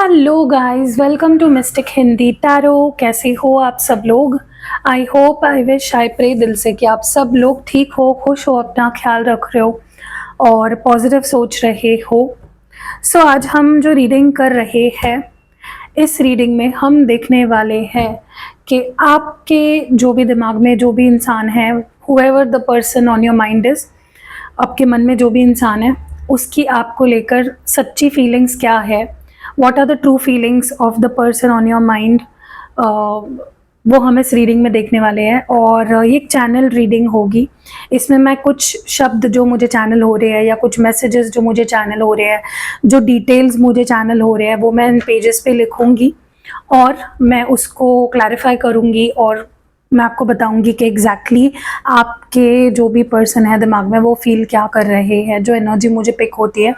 Hello guys, welcome to mystic Hindi tarot. कैसे हो आप सब लोग? I hope, I wish, I pray दिल से कि आप सब लोग ठीक हो, खुश हो, अपना ख्याल रख रहे हो और पॉजिटिव सोच रहे हो। सो आज हम जो रीडिंग कर रहे हैं, इस रीडिंग में हम देखने वाले हैं कि आपके जो भी दिमाग में जो भी इंसान है, whoever the person on your mind is, आपके मन में जो भी इंसान है उसकी आपको लेकर सच्ची फीलिंग्स क्या है, what are the true feelings of the person on your mind, वो हम इस रीडिंग में देखने वाले हैं। और ये एक चैनल रीडिंग होगी। इसमें मैं कुछ शब्द जो मुझे चैनल हो रहे हैं या कुछ मैसेजेस जो मुझे चैनल हो रहे हैं, जो डिटेल्स मुझे चैनल हो रहे हैं, वो मैं इन पेजेस पे लिखूंगी और मैं उसको क्लैरिफाई करूंगी और मैं आपको बताऊंगी कि एग्जैक्टली आपके जो भी पर्सन है दिमाग में वो फील क्या कर रहे हैं। जो एनर्जी मुझे पिक होती है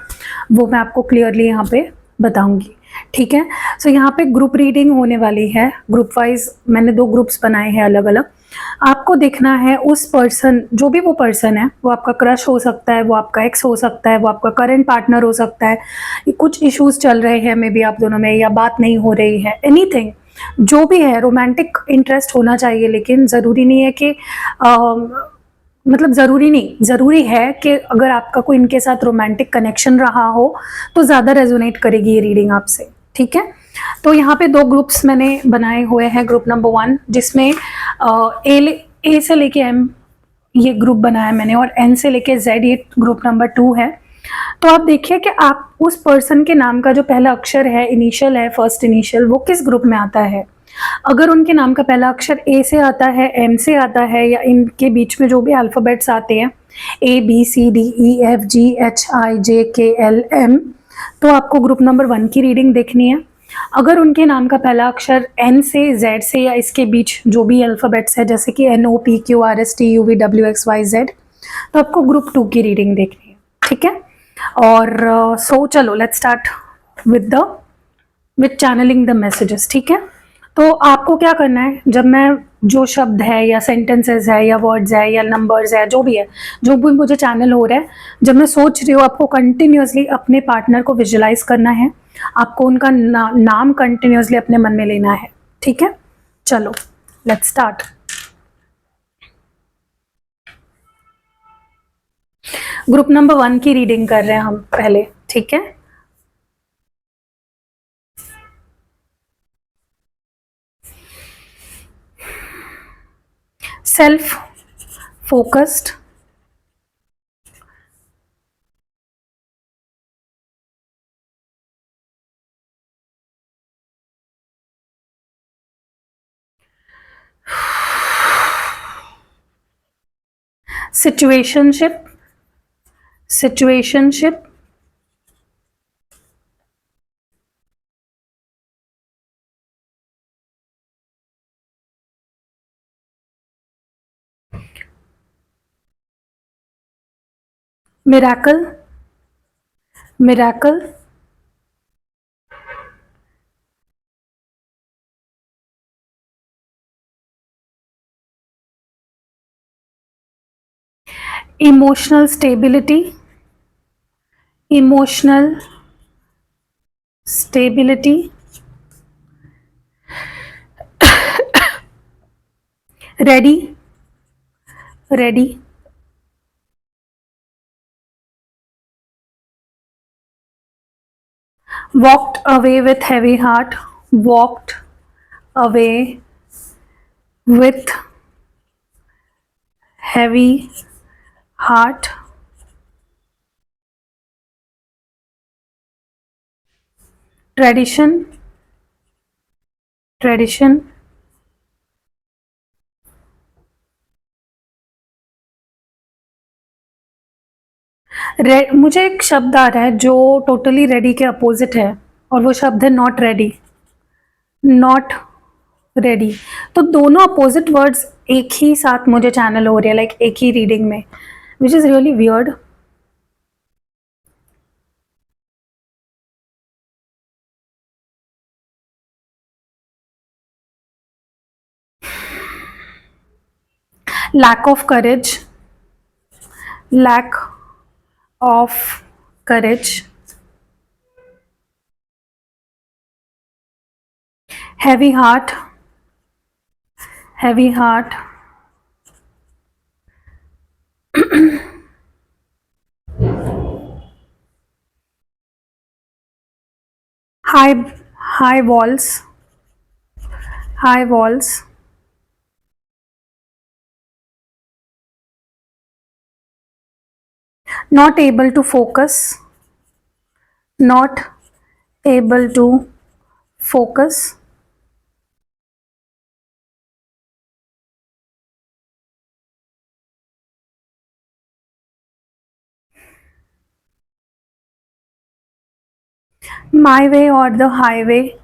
वो मैं आपको क्लियरली यहाँ पे बताऊंगी, ठीक है। सो यहाँ पे ग्रुप रीडिंग होने वाली है। ग्रुप वाइज मैंने 2 ग्रुप्स बनाए हैं अलग अलग। आपको देखना है उस पर्सन, जो भी वो पर्सन है, वो आपका क्रश हो सकता है, वो आपका एक्स हो सकता है, वो आपका करंट पार्टनर हो सकता है, कुछ इश्यूज चल रहे हैं मे बी आप दोनों में, या बात नहीं हो रही है, एनीथिंग जो भी है। रोमांटिक इंटरेस्ट होना चाहिए, लेकिन ज़रूरी नहीं है कि मतलब ज़रूरी नहीं, ज़रूरी है कि अगर आपका कोई इनके साथ रोमांटिक कनेक्शन रहा हो तो ज़्यादा रेजोनेट करेगी ये रीडिंग आपसे, ठीक है। तो यहाँ पे 2 ग्रुप्स मैंने बनाए हुए हैं। ग्रुप नंबर 1 जिसमें ए से लेके एम ये ग्रुप बनाया मैंने, और एन से लेके जेड ये ग्रुप नंबर 2 है। तो आप देखिए कि आप उस पर्सन के नाम का जो पहला अक्षर है, इनिशियल है, फर्स्ट इनिशियल, वो किस ग्रुप में आता है। अगर उनके नाम का पहला अक्षर ए से आता है, एम से आता है, या इनके बीच में जो भी अल्फ़ाबेट्स आते हैं, A B C D E F G H I J K L M, तो आपको ग्रुप नंबर 1 की रीडिंग देखनी है। अगर उनके नाम का पहला अक्षर एन से, जेड से, या इसके बीच जो भी अल्फ़ाबेट्स है, जैसे कि N O P Q R S T U V W X Y Z, तो आपको ग्रुप 2 की रीडिंग देखनी है, ठीक है। और सो चलो let's start with channelling the messages, ठीक है। तो आपको क्या करना है, जब मैं जो शब्द है या सेंटेंसेस है या वर्ड्स है या नंबर्स है, जो भी है, जो भी मुझे चैनल हो रहा है, जब मैं सोच रही हूँ, आपको कंटिन्यूअसली अपने पार्टनर को विजुलाइज करना है। आपको उनका नाम कंटिन्यूअसली अपने मन में लेना है, ठीक है। चलो लेट्स स्टार्ट। ग्रुप नंबर 1 की रीडिंग कर रहे हैं हम पहले, ठीक है। Self focused, situationship, situationship, miracle, miracle, emotional stability, emotional stability, ready, ready, walked away with heavy heart, walked away with heavy heart, tradition, tradition, मुझे एक शब्द आ रहा है जो टोटली रेडी के अपोजिट है, और वो शब्द है नॉट रेडी, नॉट रेडी। तो दोनों अपोजिट वर्ड्स एक ही साथ मुझे चैनल हो रहे हैं, लाइक एक ही रीडिंग में, which is really weird. lack of courage, lack of courage, heavy heart, heavy heart, high high walls, high walls, not able to focus, not able to focus, my way or the highway,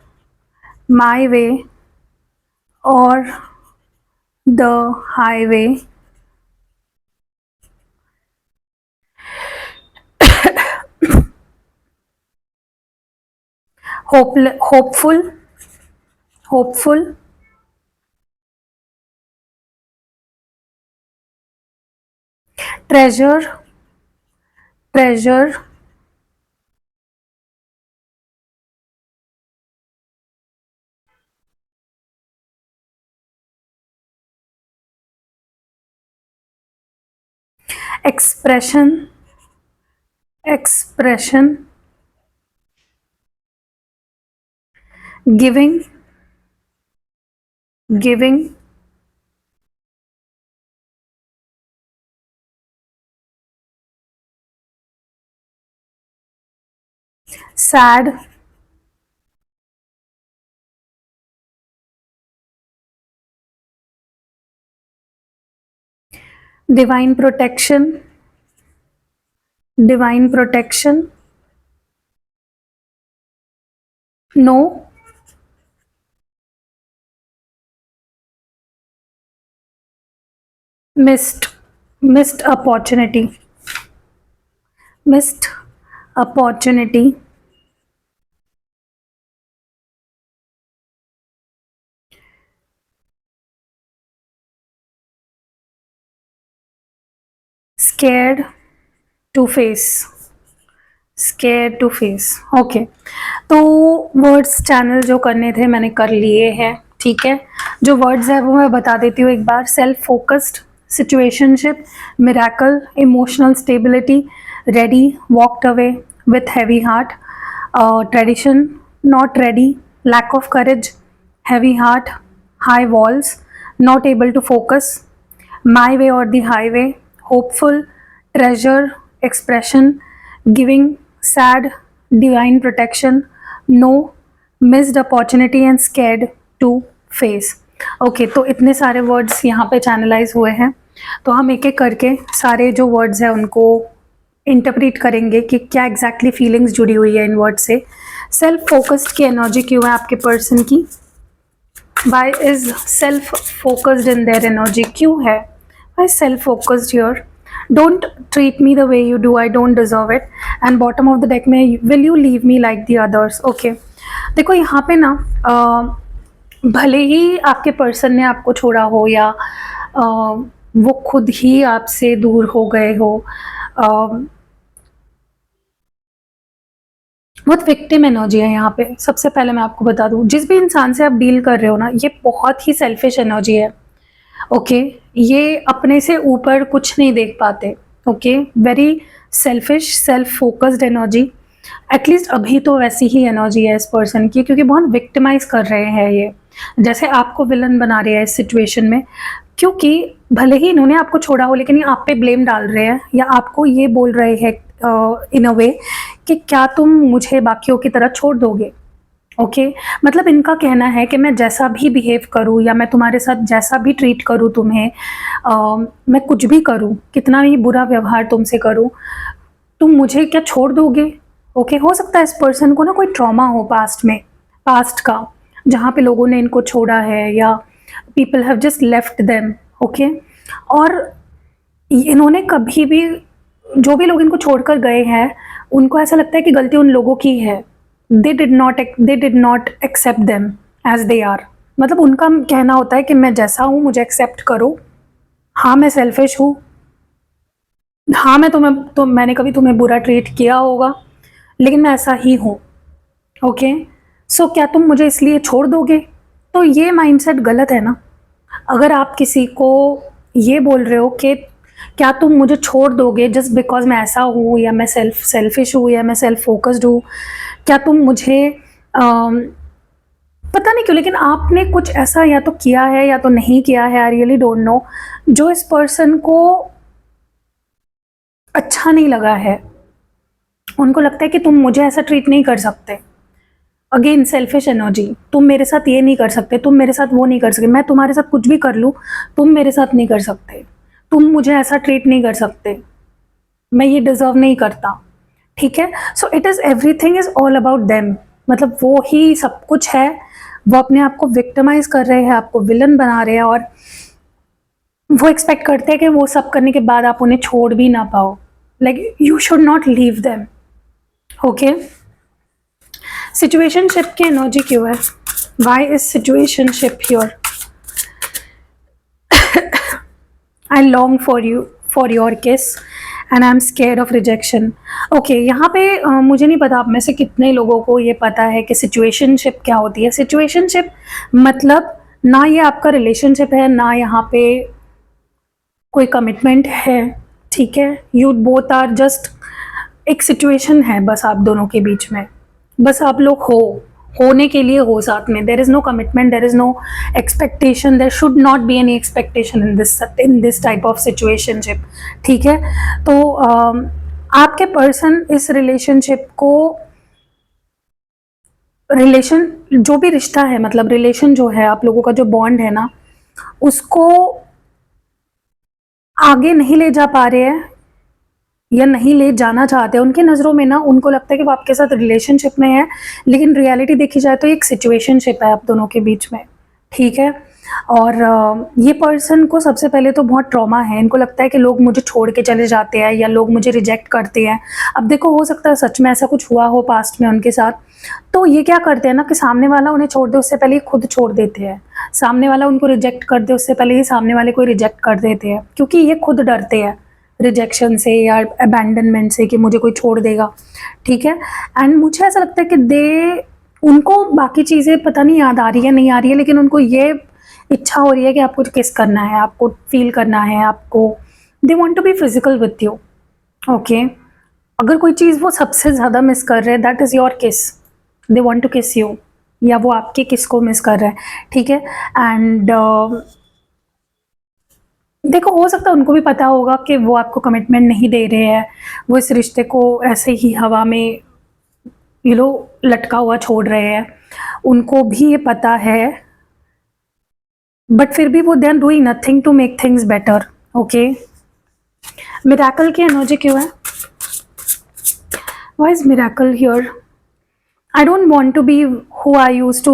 my way or the highway, hopeful, hopeful, treasure, treasure, expression, expression, giving, giving, sad, divine protection, divine protection, no, missed, missed opportunity, missed opportunity, scared to face, scared to face. Okay, तो words channel जो करने थे मैंने कर लिए हैं, ठीक है। जो वर्ड्स है वो मैं बता देती हूँ एक बार। Self focused, situationship, miracle, emotional stability, ready, walked away, with heavy heart, tradition, not ready, lack of courage, heavy heart, high walls, not able to focus, my way or the highway, hopeful, treasure, expression, giving, sad, divine protection, no, missed opportunity and scared to face. Okay, तो इतने सारे words यहाँ पे channelise हुए हैं, तो हम एक एक करके सारे जो वर्ड्स हैं उनको इंटरप्रेट करेंगे कि क्या एग्जैक्टली फीलिंग्स जुड़ी हुई है इन वर्ड से। सेल्फ फोकस्ड की एनर्जी क्यों है आपके पर्सन की? Why is self focused in their energy? क्यों है? Why self focused here? Don't treat me the way you do, I don't deserve it. And bottom of the deck में will you leave me like the others? Okay, देखो यहाँ पे ना भले ही आपके person ने आपको छोड़ा हो या वो खुद ही आपसे दूर हो गए हो, बहुत विक्टिम एनर्जी है यहाँ पे। सबसे पहले मैं आपको बता दूँ, जिस भी इंसान से आप डील कर रहे हो ना, ये बहुत ही सेल्फिश एनर्जी है। ओके, ये अपने से ऊपर कुछ नहीं देख पाते। Okay, very selfish, self focused energy. At least अभी तो वैसी ही एनर्जी है इस पर्सन की, क्योंकि बहुत विक्टिमाइज कर रहे हैं ये, जैसे आपको विलन बना रहे हैं इस सिचुएशन में। क्योंकि भले ही इन्होंने आपको छोड़ा हो, लेकिन ये आप पे ब्लेम डाल रहे हैं या आपको ये बोल रहे हैं इन अ वे कि क्या तुम मुझे बाकियों की तरह छोड़ दोगे। ओके, मतलब इनका कहना है कि मैं जैसा भी बिहेव करूँ या मैं तुम्हारे साथ जैसा भी ट्रीट करूँ तुम्हें, मैं कुछ भी करूँ, कितना भी बुरा व्यवहार तुमसे करूँ, तुम मुझे क्या छोड़ दोगे। ओके, हो सकता है इस पर्सन को ना कोई ट्रॉमा हो पास्ट में, पास्ट का, जहाँ पे लोगों ने इनको छोड़ा है या people have just left them. Okay, और इन्होंने कभी भी, जो भी लोग इनको छोड़कर गए हैं, उनको ऐसा लगता है कि गलती उन लोगों की है। They did not accept them as they are. मतलब उनका कहना होता है कि मैं जैसा हूँ मुझे एक्सेप्ट करो। हाँ, मैं सेल्फिश हूँ, हाँ मैंने कभी तुम्हें बुरा ट्रीट किया होगा, लेकिन मैं ऐसा ही हूँ। ओके, सो क्या तुम मुझे इसलिए छोड़ दोगे? तो ये माइंडसेट गलत है ना। अगर आप किसी को ये बोल रहे हो कि क्या तुम मुझे छोड़ दोगे जस्ट बिकॉज मैं ऐसा हूँ, या मैं सेल्फिश हूँ, या मैं सेल्फ फोकस्ड हूँ, क्या तुम मुझे पता नहीं क्यों, लेकिन आपने कुछ ऐसा या तो किया है या तो नहीं किया है, आई रियली डोंट नो, जो इस पर्सन को अच्छा नहीं लगा है। उनको लगता है कि तुम मुझे ऐसा ट्रीट नहीं कर सकते। अगेन सेल्फिश एनर्जी, तुम मेरे साथ ये नहीं कर सकते, तुम मेरे साथ वो नहीं कर सकते, मैं तुम्हारे साथ कुछ भी कर लूँ, तुम मेरे साथ नहीं कर सकते, तुम मुझे ऐसा ट्रीट नहीं कर सकते, मैं ये डिजर्व नहीं करता। ठीक है, so it is everything is all about them, मतलब वो ही सब कुछ है। वो अपने आप को विक्टिमाइज कर रहे हैं, आपको विलन बना रहे हैं, और वो एक्सपेक्ट करते हैं कि वो सब करने के बाद आप उन्हें छोड़ भी ना पाओ। Like you should not leave them. Okay, situationship की एनर्जी क्यों है? Why is situationship here? I long for you, for your kiss and I am scared of rejection. Okay, यहाँ पे मुझे नहीं पता आप में से कितने लोगों को ये पता है कि सिचुएशनशिप क्या होती है। सिचुएशनशिप मतलब ना ये आपका रिलेशनशिप है, ना यहाँ पे कोई कमिटमेंट है। ठीक है, यू बोथ आर जस्ट, एक सिचुएशन है बस आप दोनों के बीच में, बस आप लोग होने के लिए हो साथ में। There is no commitment, there is no expectation, there should not be any expectation in this type of situationship. ठीक है, तो आपके पर्सन इस रिलेशनशिप को, रिलेशन जो भी रिश्ता है, मतलब रिलेशन जो है आप लोगों का, जो बॉन्ड है ना, उसको आगे नहीं ले जा पा रहे हैं या नहीं ले जाना चाहते हैं। उनकी नज़रों में ना, उनको लगता है कि वो आपके साथ रिलेशनशिप में है, लेकिन रियलिटी देखी जाए तो एक सिचुएशनशिप है आप दोनों के बीच में। ठीक है, और ये पर्सन को सबसे पहले तो बहुत ट्रॉमा है। इनको लगता है कि लोग मुझे छोड़ के चले जाते हैं या लोग मुझे रिजेक्ट करते हैं। अब देखो, हो सकता है सच में ऐसा कुछ हुआ हो पास्ट में उनके साथ। तो ये क्या करते हैं ना कि सामने वाला उन्हें छोड़ दे उससे पहले ही खुद छोड़ देते हैं, सामने वाला उनको रिजेक्ट कर दे उससे पहले ही सामने वाले को रिजेक्ट कर देते हैं, क्योंकि ये खुद डरते हैं रिजेक्शन से या अबैंडनमेंट से कि मुझे कोई छोड़ देगा। ठीक है, एंड मुझे ऐसा लगता है कि उनको बाकी चीज़ें पता नहीं याद आ रही है नहीं आ रही है, लेकिन उनको ये इच्छा हो रही है कि आपको किस करना है, आपको फील करना है, आपको, they want to be physical with you. Okay, अगर कोई चीज़ वो सबसे ज़्यादा मिस कर रहे हैं, दैट इज़ योर किस। दे वॉन्ट टू किस यू, या वो आपके किस को मिस कर रहे हैं। ठीक है, एंड देखो, हो सकता है उनको भी पता होगा कि वो आपको कमिटमेंट नहीं दे रहे हैं, वो इस रिश्ते को ऐसे ही हवा में लटका हुआ छोड़ रहे हैं, उनको भी ये पता है, बट फिर भी वो they are doing nothing to make things better. Okay, miracle की एनर्जी क्यों है? Why is miracle here? I don't want to be who I used to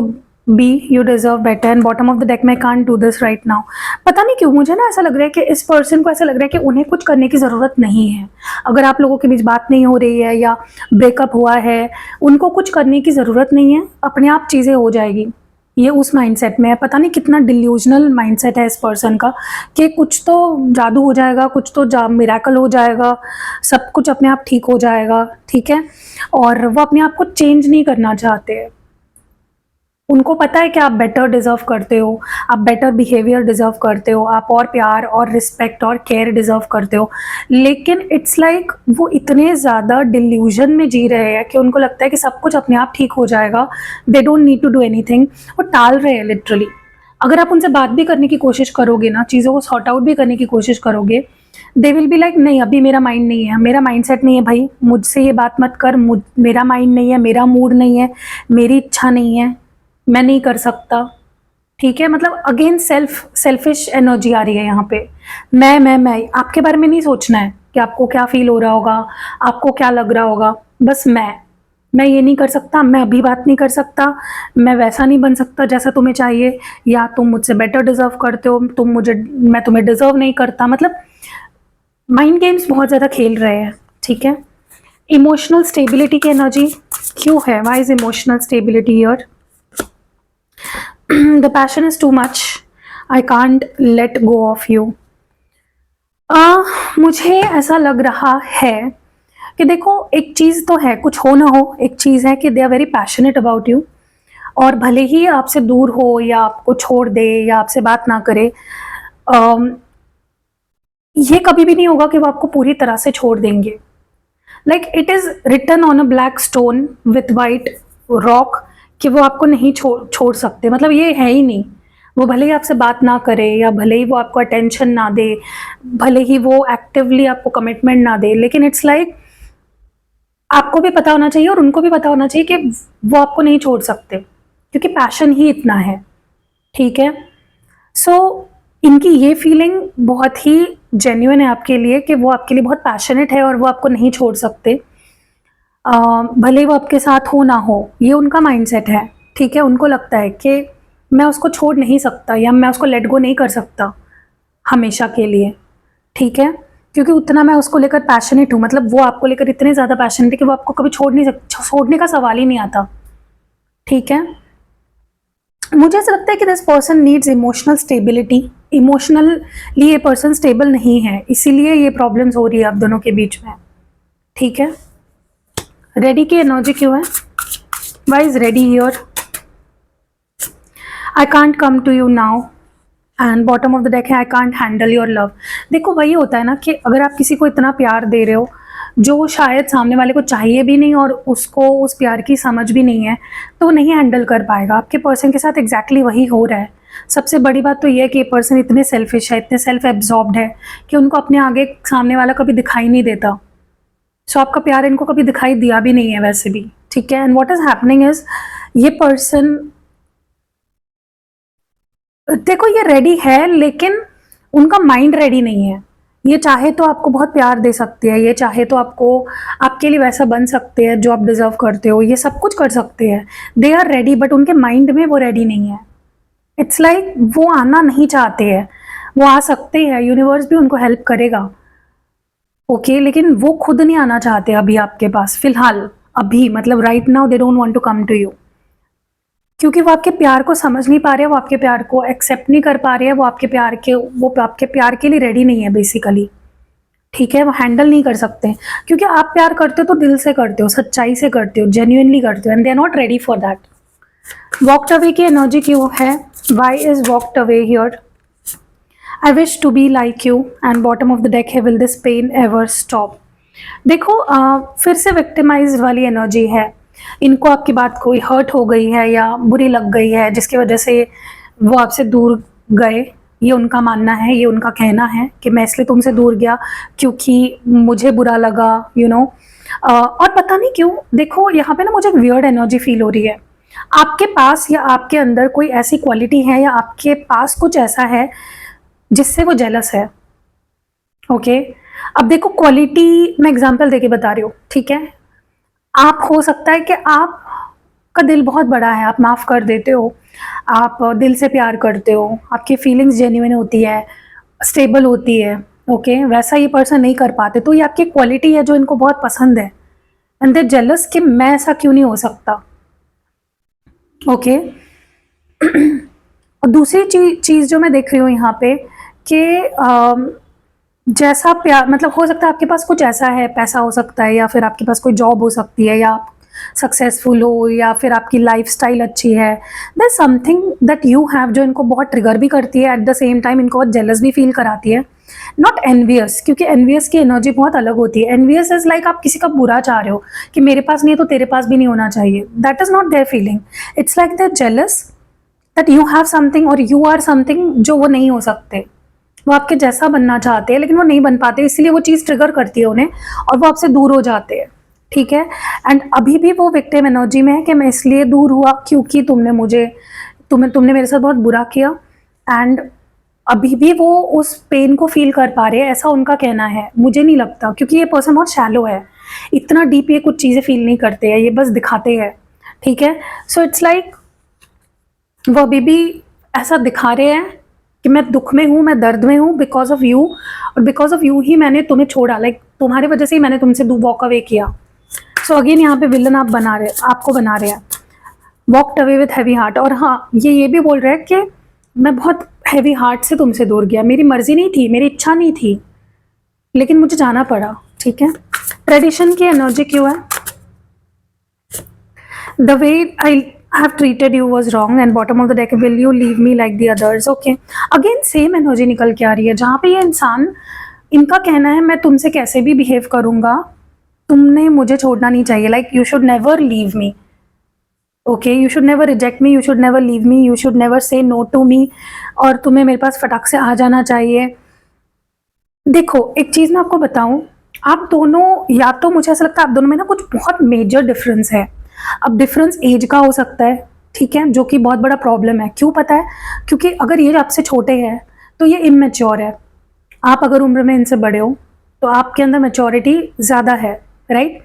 be, you deserve better, and bottom of the deck, मैं can't do this right now। पता नहीं क्यों मुझे ना ऐसा लग रहा है कि इस पर्सन को ऐसा लग रहा है कि उन्हें कुछ करने की ज़रूरत नहीं है। अगर आप लोगों के बीच बात नहीं हो रही है या ब्रेकअप हुआ है, उनको कुछ करने की ज़रूरत नहीं है, अपने आप चीज़ें हो जाएगी। ये उस माइंडसेट में है। पता नहीं कितना डिल्यूजनल माइंडसेट है इस पर्सन का कि कुछ तो जादू हो जाएगा, कुछ तो मिरेकल हो जाएगा, सब कुछ अपने आप ठीक हो जाएगा। ठीक है, और वो अपने आप को चेंज नहीं करना चाहते। उनको पता है कि आप बेटर डिज़र्व करते हो, आप बेटर बिहेवियर डिज़र्व करते हो, आप और प्यार और रिस्पेक्ट और केयर डिज़र्व करते हो, लेकिन इट्स लाइक वो इतने ज़्यादा डिल्यूजन में जी रहे हैं कि उनको लगता है कि सब कुछ अपने आप ठीक हो जाएगा, they don't need to do anything. वो टाल रहे हैं लिटरली। अगर आप उनसे बात भी करने की कोशिश करोगे ना, चीज़ों को सॉर्ट आउट भी करने की कोशिश करोगे, दे विल बी लाइक नहीं, अभी मेरा माइंड नहीं है, मेरा माइंड सेट नहीं है भाई, मुझसे ये बात मत कर, मेरा माइंड नहीं है, मेरा मूड नहीं है, मेरी इच्छा नहीं है, मैं नहीं कर सकता। ठीक है, मतलब अगेन सेल्फिश एनर्जी आ रही है यहाँ पे। मैं आपके बारे में नहीं सोचना है कि आपको क्या फील हो रहा होगा, आपको क्या लग रहा होगा, बस मैं ये नहीं कर सकता, मैं अभी बात नहीं कर सकता, मैं वैसा नहीं बन सकता जैसा तुम्हें चाहिए, या तुम मुझसे बेटर डिजर्व करते हो, मैं तुम्हें डिजर्व नहीं करता। मतलब माइंड गेम्स बहुत ज़्यादा खेल रहे हैं। ठीक है, इमोशनल स्टेबिलिटी की एनर्जी क्यों है? Why is emotional stability here? The passion is too much, I can't let go of you। मुझे ऐसा लग रहा है कि देखो, एक चीज़ तो है, कुछ हो ना हो, एक चीज़ है कि they are very passionate about you, और भले ही आपसे दूर हो या आपको छोड़ दे या आपसे बात ना करे, ये कभी भी नहीं होगा कि वो आपको पूरी तरह से छोड़ देंगे। Like it is written on a black stone with white rock कि वो आपको नहीं छोड़ सकते। मतलब ये है ही नहीं। वो भले ही आपसे बात ना करे या भले ही वो आपको अटेंशन ना दे, भले ही वो एक्टिवली आपको कमिटमेंट ना दे, लेकिन इट्स लाइक आपको भी पता होना चाहिए और उनको भी पता होना चाहिए कि वो आपको नहीं छोड़ सकते, क्योंकि पैशन ही इतना है। ठीक है, सो इनकी ये फीलिंग बहुत ही जेन्युइन है आपके लिए कि वो आपके लिए बहुत पैशनेट है और वो आपको नहीं छोड़ सकते। भले वो आपके साथ हो ना हो, ये उनका माइंडसेट है। ठीक है, उनको लगता है कि मैं उसको छोड़ नहीं सकता या मैं उसको लेट गो नहीं कर सकता हमेशा के लिए। ठीक है, क्योंकि उतना मैं उसको लेकर पैशनेट हूँ, मतलब वो आपको लेकर इतने ज़्यादा पैशनेट है कि वो आपको कभी छोड़ने का सवाल ही नहीं आता। ठीक है, मुझे ऐसा लगता है कि this person needs emotional stability. Emotionally ये पर्सन स्टेबल नहीं है, इसीलिए ये प्रॉब्लम्स हो रही है आप दोनों के बीच में। ठीक है, रेडी की एनर्जी क्यों है? Why is ready here? I can't come to you now and bottom of the deck है I can't handle your love. देखो वही होता है ना कि अगर आप किसी को इतना प्यार दे रहे हो जो शायद सामने वाले को चाहिए भी नहीं और उसको उस प्यार की समझ भी नहीं है, तो वो नहीं हैंडल कर पाएगा। आपके पर्सन के साथ एग्जैक्टली वही हो रहा है। सबसे बड़ी बात तो ये है कि ये पर्सन इतने सेल्फिश है, इतने सेल्फ एब्जॉर्ब्ड है कि उनको अपने आगे सामने वाला कभी दिखाई नहीं देता। सो आपका प्यार इनको कभी दिखाई दिया भी नहीं है वैसे भी। ठीक है, and what is happening is ये पर्सन, देखो ये रेडी है लेकिन उनका माइंड रेडी नहीं है। ये चाहे तो आपको बहुत प्यार दे सकते हैं, ये चाहे तो आपको आपके लिए वैसा बन सकते हैं जो आप डिजर्व करते हो, ये सब कुछ कर सकते हैं। दे आर रेडी, बट उनके माइंड में वो रेडी नहीं है। इट्स लाइक वो आना नहीं चाहते हैं। वो आ सकते हैं, यूनिवर्स भी उनको हेल्प करेगा, ओके, लेकिन वो खुद नहीं आना चाहते अभी आपके पास फिलहाल। अभी मतलब right now they don't want to come to you, क्योंकि वो आपके प्यार को समझ नहीं पा रहे हैं, वो आपके प्यार को एक्सेप्ट नहीं कर पा रहे हैं, वो आपके प्यार के लिए रेडी नहीं है बेसिकली। ठीक है, वो हैंडल नहीं कर सकते क्योंकि आप प्यार करते हो तो दिल से करते हो, सच्चाई से करते हो, जेन्युइनली करते हो, and they are not ready for that. Walked away की एनर्जी क्यों है? Why is walked away here? I wish to be like you and bottom of the deck है will this pain ever stop. देखो फिर से victimise वाली energy है। इनको आपकी बात कोई हर्ट हो गई है या बुरी लग गई है जिसकी वजह से वो आपसे दूर गए। ये उनका मानना है, ये उनका कहना है कि मैं इसलिए तुमसे दूर गया क्योंकि मुझे बुरा लगा, यू नो। और पता नहीं क्यों, देखो यहाँ पे ना मुझे वियर्ड एनर्जी फील हो रही है। आपके पास या आपके अंदर कोई ऐसी क्वालिटी है या आपके पास कुछ ऐसा है जिससे वो जेलस है। ओके, अब देखो क्वालिटी मैं एग्जांपल देके बता रही हूँ। ठीक है, आप हो सकता है कि आप का दिल बहुत बड़ा है, आप माफ़ कर देते हो, आप दिल से प्यार करते हो, आपकी फीलिंग्स जेन्युइन होती है, स्टेबल होती है। ओके, वैसा ये पर्सन नहीं कर पाते, तो ये आपकी क्वालिटी है जो इनको बहुत पसंद है, एंड दे जेलस कि मैं ऐसा क्यों नहीं हो सकता। ओके और दूसरी चीज़ जो मैं देख रही हूँ यहाँ पे कि जैसा प्यार, मतलब हो सकता है आपके पास कुछ ऐसा है, पैसा हो सकता है या फिर आपके पास कोई जॉब हो सकती है या आप सक्सेसफुल हो या फिर आपकी लाइफस्टाइल अच्छी है। There something that you have जो इनको बहुत ट्रिगर भी करती है, एट द सेम टाइम इनको बहुत जेलस भी फील कराती है। नॉट एनवियस, क्योंकि एनवियस की एनर्जी बहुत अलग होती है। एनवियस इज लाइक आप किसी का बुरा चाह रहे हो कि मेरे पास नहीं है तो तेरे पास भी नहीं होना चाहिए। That is not their feeling. It's like they're jealous that you have something और यू आर समथिंग जो वो नहीं हो सकते। वो आपके जैसा बनना चाहते हैं लेकिन वो नहीं बन पाते, इसलिए वो चीज़ ट्रिगर करती है उन्हें और वो आपसे दूर हो जाते हैं। ठीक है, एंड अभी भी वो विक्टिम एनर्जी में है कि मैं इसलिए दूर हुआ क्योंकि तुमने मेरे साथ बहुत बुरा किया, एंड अभी भी वो उस पेन को फील कर पा रहे हैं, ऐसा उनका कहना है। मुझे नहीं लगता, क्योंकि ये पर्सन बहुत शैलो है, इतना डीप ये कुछ चीज़ें फील नहीं करते हैं, ये बस दिखाते हैं। ठीक है, सो इट्स लाइक वो अभी भी ऐसा दिखा रहे हैं कि मैं दुख में हूँ, मैं दर्द में हूँ बिकॉज ऑफ यू, और बिकॉज ऑफ यू ही मैंने तुम्हें छोड़ा, लाइक तुम्हारी वजह से ही मैंने तुमसे वॉक अवे किया। सो अगेन यहाँ पे विलन आपको बना रहे हैं, walked away with heavy heart. और हाँ, ये भी बोल रहे हैं कि मैं बहुत हैवी हार्ट से तुमसे दूर गया, मेरी मर्जी नहीं थी, मेरी इच्छा नहीं थी, लेकिन मुझे जाना पड़ा। ठीक है, ट्रेडिशन की एनर्जी क्यों है? The way I I have treated you was wrong and bottom of the deck will you leave me like the others. Okay, again same energy निकल के आ रही है जहाँ पे ये इंसान, इनका कहना है मैं तुमसे कैसे भी बिहेव करूंगा, तुमने मुझे छोड़ना नहीं चाहिए, like you should never leave me. Okay, you should never reject me, you should never leave me, you should never say no to me, और तुम्हें मेरे पास फटाक से आ जाना चाहिए. देखो एक चीज़ मैं आपको बताऊं, आप दोनों, या तो मुझे ऐसा लगता है आप दोनों में ना कुछ बहुत मेजर डिफरेंस है. अब डिफरेंस एज का हो सकता है, ठीक है, जो कि बहुत बड़ा प्रॉब्लम है. क्यों पता है? क्योंकि अगर ये आपसे छोटे हैं तो ये इमेच्योर है. आप अगर उम्र में इनसे बड़े हो तो आपके अंदर मैच्योरिटी ज़्यादा है, राइट?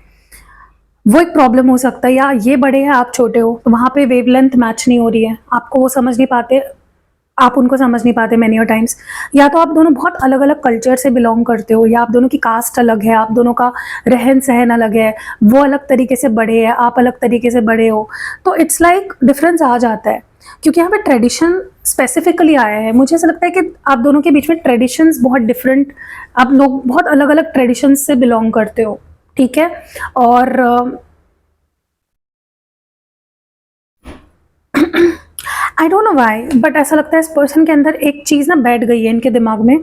वो एक प्रॉब्लम हो सकता है. या ये बड़े हैं आप छोटे हो, तो वहाँ पे वेवलेंथ मैच नहीं हो रही है, आपको वो समझ नहीं पाते, आप उनको समझ नहीं पाते मैनी और टाइम्स. या तो आप दोनों बहुत अलग अलग कल्चर से बिलोंग करते हो, या आप दोनों की कास्ट अलग है, आप दोनों का रहन सहन अलग है, वो अलग तरीके से बड़े हैं, आप अलग तरीके से बड़े हो, तो इट्स लाइक डिफरेंस आ जाता है. क्योंकि यहाँ पे ट्रेडिशन स्पेसिफिकली आया है. मुझे ऐसा लगता है कि आप दोनों के बीच में ट्रेडिशंस बहुत डिफरेंट, आप लोग बहुत अलग अलग ट्रेडिशंस से बिलोंग करते हो, ठीक है. और आई डोंट नो वाई, बट ऐसा लगता है इस पर्सन के अंदर एक चीज़ ना बैठ गई है इनके दिमाग में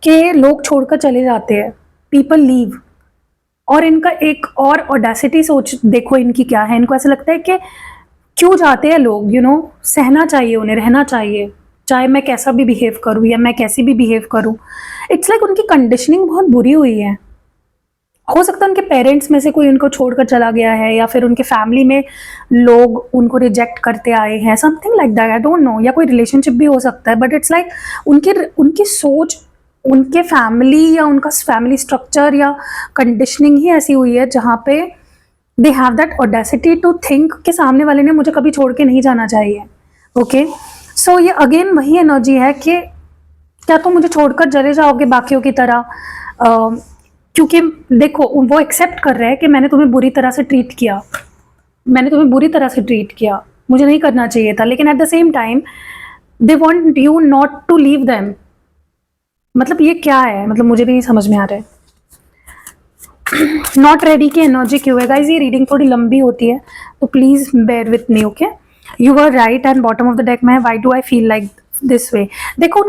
कि लोग छोड़कर चले जाते हैं, पीपल लीव. और इनका एक और ऑडेसिटी सोच देखो इनकी क्या है. इनको ऐसा लगता है कि क्यों जाते हैं लोग, यू नो, सहना चाहिए उन्हें, रहना चाहिए, चाहे मैं कैसा भी बिहेव करूँ या मैं कैसी भी बिहेव करूँ. इट्स लाइक उनकी कंडीशनिंग बहुत बुरी हुई है. हो सकता है उनके पेरेंट्स में से कोई उनको छोड़कर चला गया है, या फिर उनके फैमिली में लोग उनको रिजेक्ट करते आए हैं, something like that, I don't no. या कोई रिलेशनशिप भी हो सकता है. बट इट्स लाइक उनकी सोच, उनके फैमिली या उनका फैमिली स्ट्रक्चर या कंडीशनिंग ही ऐसी हुई है जहाँ पे they have that audacity to think कि सामने वाले ने मुझे कभी छोड़ के नहीं जाना चाहिए. ओके, सो ये अगेन वही एनर्जी है कि क्या तुम मुझे छोड़कर चले जाओगे बाकियों की तरह. क्योंकि देखो वो एक्सेप्ट कर रहे हैं कि मैंने तुम्हें बुरी तरह से ट्रीट किया, मैंने तुम्हें बुरी तरह से ट्रीट किया, मुझे नहीं करना चाहिए था, लेकिन at the same time they want you not to leave them. मतलब ये क्या है, मतलब मुझे भी नहीं समझ में आ रहा है. नॉट रेडी की एनर्जी क्यों है गाइज? ये रीडिंग थोड़ी लंबी होती है तो please bear with me. Okay, you are right and bottom of the deck में है why do I feel like this way. देखो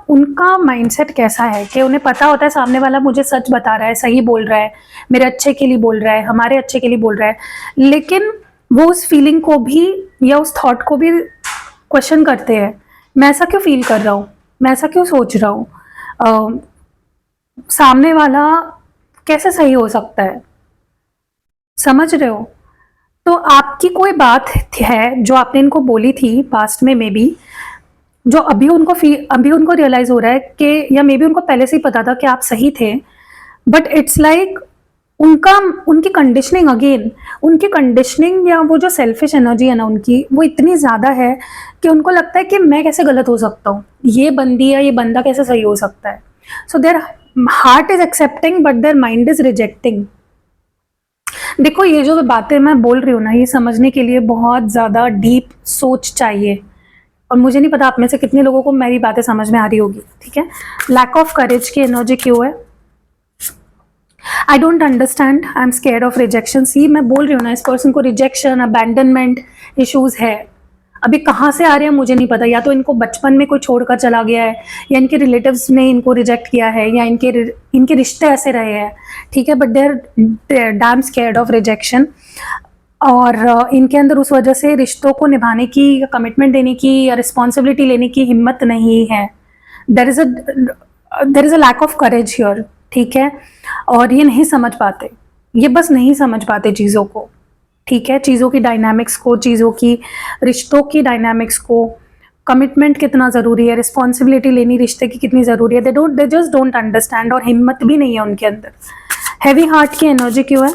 उनका माइंडसेट कैसा है कि उन्हें पता होता है सामने वाला मुझे सच बता रहा है, सही बोल रहा है, मेरे अच्छे के लिए बोल रहा है, हमारे अच्छे के लिए बोल रहा है, लेकिन वो उस फीलिंग को भी या उस थॉट को भी क्वेश्चन करते हैं. मैं ऐसा क्यों फील कर रहा हूँ, मैं ऐसा क्यों सोच रहा हूँ, सामने वाला कैसे सही हो सकता है, समझ रहे हो? तो आपकी कोई बात है जो आपने इनको बोली थी पास्ट में, मे बी, जो अभी उनको रियलाइज हो रहा है कि, या मे बी उनको पहले से ही पता था कि आप सही थे, बट इट्स लाइक उनकी कंडीशनिंग, अगेन उनकी कंडीशनिंग या वो जो सेल्फिश एनर्जी है ना उनकी, वो इतनी ज़्यादा है कि उनको लगता है कि मैं कैसे गलत हो सकता हूँ, ये बंदी या ये बंदा कैसे सही हो सकता है. So their heart is accepting but their mind is rejecting. देखो ये जो बातें मैं बोल रही हूँ ना, ये समझने के लिए बहुत ज़्यादा डीप सोच चाहिए, और मुझे नहीं पता आप में से कितने लोगों को मेरी बातें समझ में आ रही होगी, ठीक है. लैक ऑफ करेज की एनर्जी क्यों है? I don't understand, I am scared of rejection. See मैं बोल रही हूँ ना, इस पर्सन को रिजेक्शन, अबैंडनमेंट इश्यूज है. अभी कहाँ से आ रहे हैं मुझे नहीं पता, या तो इनको बचपन में कोई छोड़कर चला गया है, या इनके रिलेटिव्स ने इनको रिजेक्ट किया है, या इनके रिश्ते ऐसे रहे हैं, ठीक है, but they are damn scared of rejection. और इनके अंदर उस वजह से रिश्तों को निभाने की, या कमिटमेंट देने की, या रिस्पॉन्सिबिलिटी लेने की हिम्मत नहीं है. There is a lack of courage here, ठीक है. और ये नहीं समझ पाते, ये बस नहीं समझ पाते चीज़ों को, ठीक है, चीज़ों की डायनामिक्स को, चीज़ों की, रिश्तों की डायनामिक्स को, कमिटमेंट कितना ज़रूरी है, रिस्पॉन्सिबिलिटी लेनी रिश्ते की कितनी ज़रूरी है. दे जस्ट डोंट अंडरस्टैंड, और हिम्मत भी नहीं है उनके अंदर. हैवी हार्ट की एनर्जी क्यों है?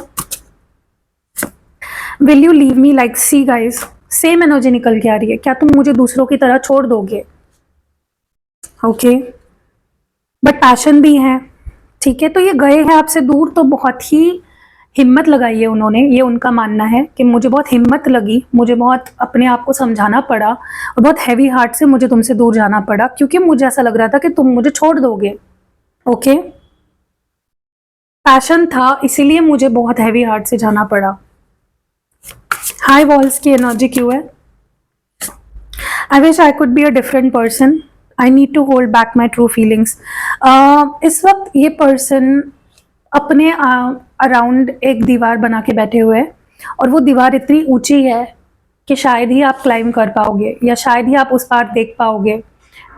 Will you leave me like, see guys same energy निकल के आ रही है, क्या तुम मुझे दूसरों की तरह छोड़ दोगे? ओके, बट पैशन भी है, ठीक है. तो ये गए हैं आपसे दूर तो बहुत ही हिम्मत लगाई है उन्होंने, ये उनका मानना है कि मुझे बहुत हिम्मत लगी, मुझे बहुत अपने आप को समझाना पड़ा, और बहुत हैवी हार्ट से मुझे तुमसे दूर जाना पड़ा, क्योंकि मुझे ऐसा लग रहा था कि तुम मुझे छोड़ दोगे. ओके, पैशन था, इसीलिए मुझे बहुत हैवी हार्ट से जाना पड़ा. हाई वॉल्स की एनर्जी क्यों है? I wish I could be a different person, I need to hold back my true feelings. इस वक्त ये पर्सन अपने अराउंड एक दीवार बना के बैठे हुए हैं, और वो दीवार इतनी ऊंची है कि शायद ही आप क्लाइम कर पाओगे, या शायद ही आप उस पार देख पाओगे,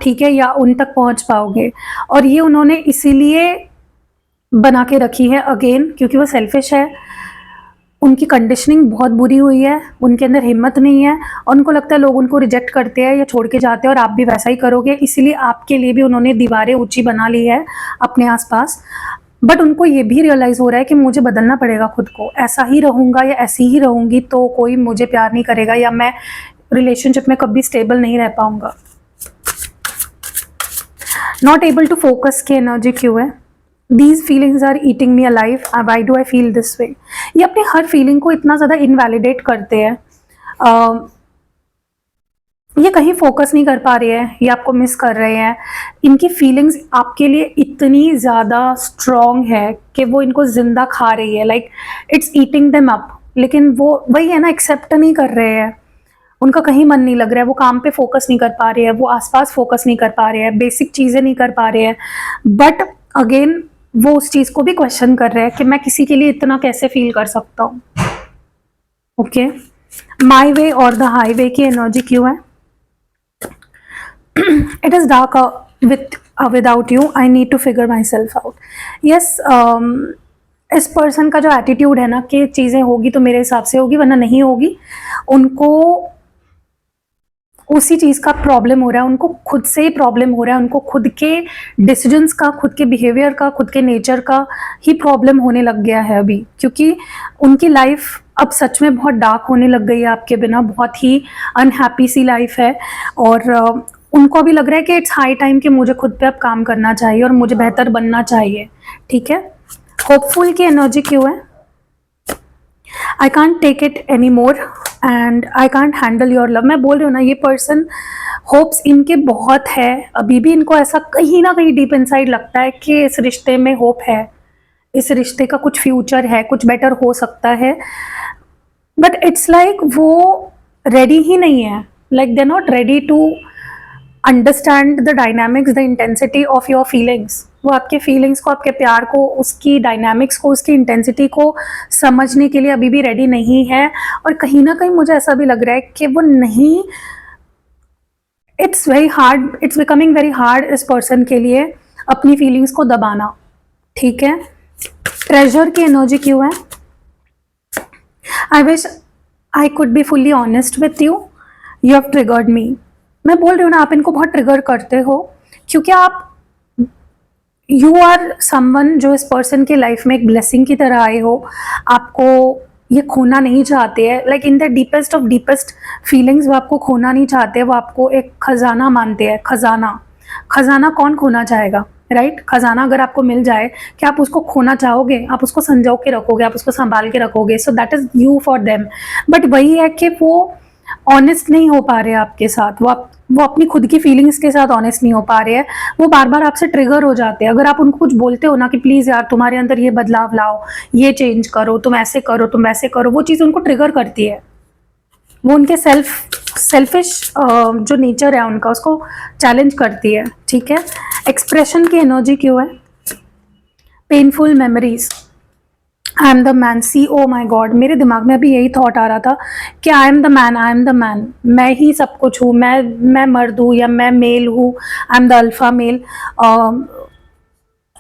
ठीक है, या उन तक पहुंच पाओगे। और ये उन्होंने इसीलिए बना के रखी है, अगेन क्योंकि वो सेल्फिश है, उनकी कंडीशनिंग बहुत बुरी हुई है, उनके अंदर हिम्मत नहीं है, और उनको लगता है लोग उनको रिजेक्ट करते हैं या छोड़ के जाते हैं और आप भी वैसा ही करोगे, इसीलिए आपके लिए भी उन्होंने दीवारें ऊंची बना ली है अपने आसपास। बट उनको ये भी रियलाइज़ हो रहा है कि मुझे बदलना पड़ेगा खुद को, ऐसा ही रहूँगा या ऐसी ही रहूँगी तो कोई मुझे प्यार नहीं करेगा, या मैं रिलेशनशिप में कभी स्टेबल नहीं रह पाऊँगा। नॉट एबल टू फोकस की एनर्जी क्यों है? These feelings are eating me alive. Why do I feel this way? ये अपने हर फीलिंग को इतना ज़्यादा इनवैलिडेट करते हैं, ये कहीं फोकस नहीं कर पा रहे हैं, ये आपको मिस कर रहे हैं। इनकी फीलिंग्स आपके लिए इतनी ज़्यादा स्ट्रॉन्ग है कि वो इनको जिंदा खा रही है, like it's eating them up. लेकिन वो वही है ना, एक्सेप्ट नहीं कर रहे हैं, उनका कहीं मन नहीं लग रहा है, वो काम पे फोकस नहीं कर पा रहे हैं, वो आसपास फोकस नहीं कर पा रहे हैं, बेसिक चीज़ें नहीं कर पा रहे हैं। बट अगेन वो उस चीज़ को भी क्वेश्चन कर रहे हैं कि मैं किसी के लिए इतना कैसे फील कर सकता हूँ। ओके, माई वे और द हाईवे की एनर्जी क्यों है? It is dark without you, I need to figure myself out. Yes, इस पर्सन का जो एटीट्यूड है ना कि चीज़ें होगी तो मेरे हिसाब से होगी वरना नहीं होगी, उनको उसी चीज़ का प्रॉब्लम हो रहा है, उनको खुद से ही प्रॉब्लम हो रहा है, उनको खुद के डिसीजंस का, खुद के बिहेवियर का, खुद के नेचर का ही प्रॉब्लम होने लग गया है अभी, क्योंकि उनकी लाइफ अब सच में बहुत डार्क होने लग गई है आपके बिना, बहुत ही अनहैप्पी सी लाइफ है। और उनको अभी लग रहा है कि इट्स हाई टाइम कि मुझे खुद पे अब काम करना चाहिए और मुझे बेहतर बनना चाहिए, ठीक है। होपफुल की एनर्जी क्यों है? I can't take it any more and I can't handle your love. मैं बोल रही हूँ ना, ये पर्सन होप्स इनके बहुत है, अभी भी इनको ऐसा कहीं ना कहीं डीप इनसाइड लगता है कि इस रिश्ते में होप है, इस रिश्ते का कुछ फ्यूचर है, कुछ बेटर हो सकता है। बट इट्स लाइक वो रेडी ही नहीं है, like they are not ready to understand the dynamics, the intensity of your feelings. वो आपके फीलिंग्स को, आपके प्यार को, उसकी डायनामिक्स को, उसकी इंटेंसिटी को समझने के लिए अभी भी रेडी नहीं है। और कहीं ना कहीं मुझे ऐसा भी लग रहा है कि वो नहीं, it's very hard, it's becoming very hard इस पर्सन के लिए अपनी फीलिंग्स को दबाना, ठीक है। ट्रेजर की एनर्जी क्यों है? I wish I could be fully honest with you, you have triggered मी। मैं बोल रही हूँ ना, आप इनको बहुत ट्रिगर करते हो, क्योंकि आप यू आर समवन जो इस पर्सन के लाइफ में एक ब्लेसिंग की तरह आए हो, आपको ये खोना नहीं चाहते हैं, like in the deepest of deepest feelings वो आपको खोना नहीं चाहते, वो आपको एक खजाना मानते हैं। खजाना, खजाना कौन खोना चाहेगा, राइट? खजाना अगर आपको मिल जाए, क्या आप उसको खोना चाहोगे? आप उसको संजो के रखोगे, आप उसको संभाल के रखोगे, so that is you for them. But वही है कि वो ऑनेस्ट नहीं हो पा रहे आपके साथ, वो अपनी खुद की फीलिंग्स के साथ ऑनेस्ट नहीं हो पा रहे हैं, वो बार बार आपसे ट्रिगर हो जाते हैं। अगर आप उनको कुछ बोलते हो ना कि प्लीज़ यार तुम्हारे अंदर ये बदलाव लाओ, ये चेंज करो, तुम ऐसे करो, तुम वैसे करो, वो चीज़ उनको ट्रिगर करती है, वो उनके सेल्फिश जो नेचर है उनका, उसको चैलेंज करती है, ठीक है। एक्सप्रेशन की एनर्जी क्यों है? Painful memories, I am the man. See oh my God, मेरे दिमाग में अभी यही थॉट आ रहा था कि आई am the man, I am the man, मैं ही सब कुछ हूँ, मैं मर्द हूँ या मैं मेल हूँ, आई एम द अल्फा मेल।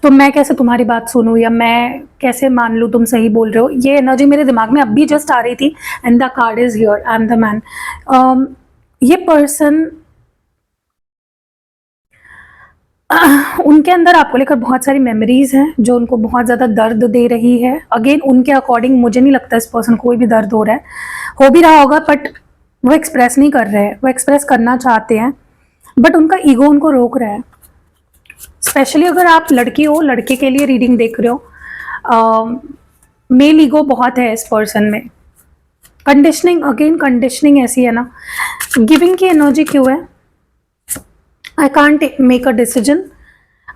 तो मैं कैसे तुम्हारी बात सुनूँ, या मैं कैसे मान लूँ तुम सही बोल रहे हो? ये एनर्जी मेरे दिमाग में अभी जस्ट आ रही थी, and the card is here, I am the man. ये पर्सन उनके अंदर आपको लेकर बहुत सारी मेमोरीज हैं जो उनको बहुत ज़्यादा दर्द दे रही है। अगेन उनके अकॉर्डिंग मुझे नहीं लगता इस पर्सन को कोई भी दर्द हो रहा है, हो भी रहा होगा बट वो एक्सप्रेस नहीं कर रहे हैं, वो एक्सप्रेस करना चाहते हैं बट उनका ईगो उनको रोक रहा है। स्पेशली अगर आप लड़की हो, लड़के के लिए रीडिंग देख रहे हो, मेल ईगो बहुत है इस पर्सन में। कंडीशनिंग, अगेन कंडीशनिंग ऐसी है ना। गिविंग की एनर्जी क्यों है? I can't make a decision.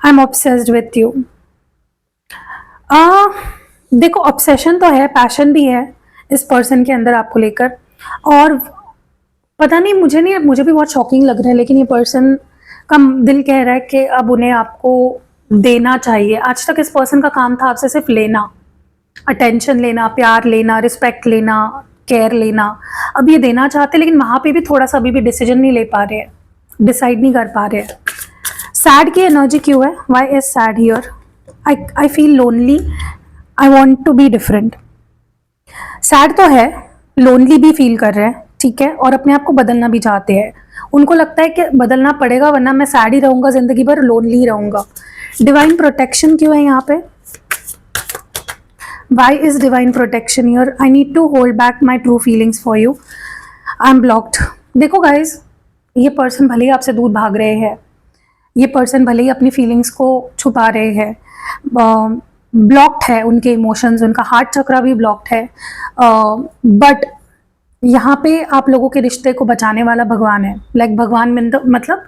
I'm obsessed with you. देखो, ऑब्सेशन तो है, पैशन भी है इस पर्सन के अंदर आपको लेकर, और पता नहीं, मुझे भी बहुत शॉकिंग लग रहा है, लेकिन ये पर्सन का दिल कह रहा है कि अब उन्हें आपको देना चाहिए। आज तक इस पर्सन का काम था आपसे सिर्फ लेना, अटेंशन लेना, प्यार लेना, रिस्पेक्ट लेना, केयर लेना। अब ये देना चाहते, लेकिन वहां पे भी थोड़ा सा अभी भी डिसीजन नहीं ले पा रहे हैं, डिसाइड नहीं कर पा रहे हैं। सैड की एनर्जी क्यों है? Why is sad here? I feel lonely, I want to be different. Sad तो है, लोनली भी फील कर रहे हैं, ठीक है, और अपने आप को बदलना भी चाहते हैं। उनको लगता है कि बदलना पड़ेगा, वरना मैं सैड ही रहूंगा, जिंदगी भर लोनली रहूंगा। डिवाइन प्रोटेक्शन क्यों है यहाँ पे? Why is divine protection here? I need to hold back my true feelings for you. I'm blocked. देखो गाइज, ये पर्सन भले ही आपसे दूर भाग रहे हैं, ये पर्सन भले ही अपनी फीलिंग्स को छुपा रहे हैं, ब्लॉक्ड है उनके इमोशंस, उनका हार्ट चक्रा भी ब्लॉक्ड है, बट यहाँ पे आप लोगों के रिश्ते को बचाने वाला भगवान है। लाइक भगवान मतलब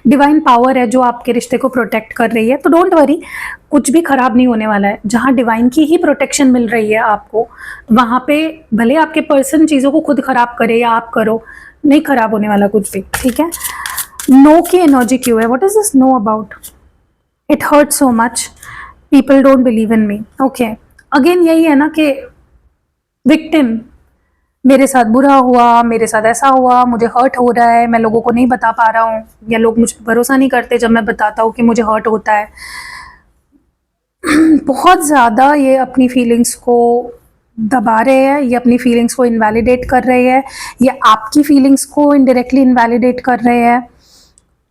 डिवाइन पावर है जो आपके रिश्ते को प्रोटेक्ट कर रही है। तो डोंट वरी, कुछ भी खराब नहीं होने वाला है। जहाँ डिवाइन की ही प्रोटेक्शन मिल रही है आपको, वहाँ पे भले आपके पर्सन चीज़ों को खुद खराब करे या आप करो, नहीं खराब होने वाला कुछ भी, ठीक है। नो की एनर्जी क्यों है? What is this no about? It hurt so much, people don't believe in me. Okay, again यही है ना कि विक्टिम, मेरे साथ बुरा हुआ, मेरे साथ ऐसा हुआ, मुझे हर्ट हो रहा है, मैं लोगों को नहीं बता पा रहा हूँ, या लोग मुझ पर भरोसा नहीं करते जब मैं बताता हूँ कि मुझे हर्ट होता है। बहुत ज़्यादा ये अपनी फीलिंग्स को दबा रहे हैं, ये अपनी फीलिंग्स को इनवैलिडेट कर रहे हैं, ये आपकी फीलिंग्स को इनडायरेक्टली इनवैलिडेट कर रहे हैं।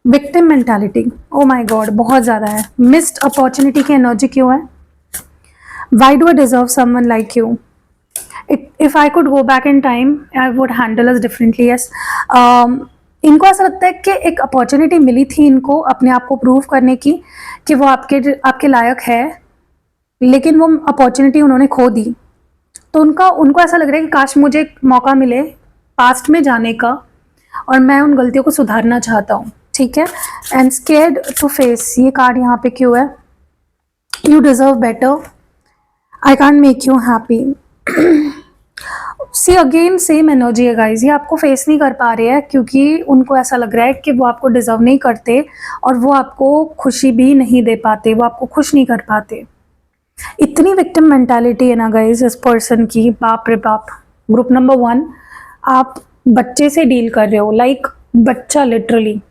Victim mentality, O my God, बहुत ज़्यादा है। मिस्ड अपॉर्चुनिटी की एनर्जी क्यों है? Why do I deserve someone like you? If I could go back in time, I would handle us differently. Yes. इनको ऐसा लगता है कि एक अपॉर्चुनिटी मिली थी इनको अपने आप को प्रूव करने की कि वो आपके लायक है, लेकिन वो अपॉर्चुनिटी उन्होंने खो दी। तो उनको ऐसा लग रहा है कि काश मुझे एक मौका मिले पास्ट में जाने का, और मैं उन गलतियों को सुधारना चाहता हूँ, ठीक है। एंड स्केर्ड टू फेस, ये कार्ड यहाँ पे क्यों है? You deserve better, I can't make you happy. See again same energy है गाइज, ये आपको फेस नहीं कर पा रहे हैं क्योंकि उनको ऐसा लग रहा है कि वो आपको डिजर्व नहीं करते, और वो आपको खुशी भी नहीं दे पाते, वो आपको खुश नहीं कर पाते। इतनी विक्टिम मेंटालिटी है ना गाइज इस पर्सन की, बाप रे बाप। ग्रुप नंबर 1, आप बच्चे से डील कर रहे हो, लाइक बच्चा लिटरली,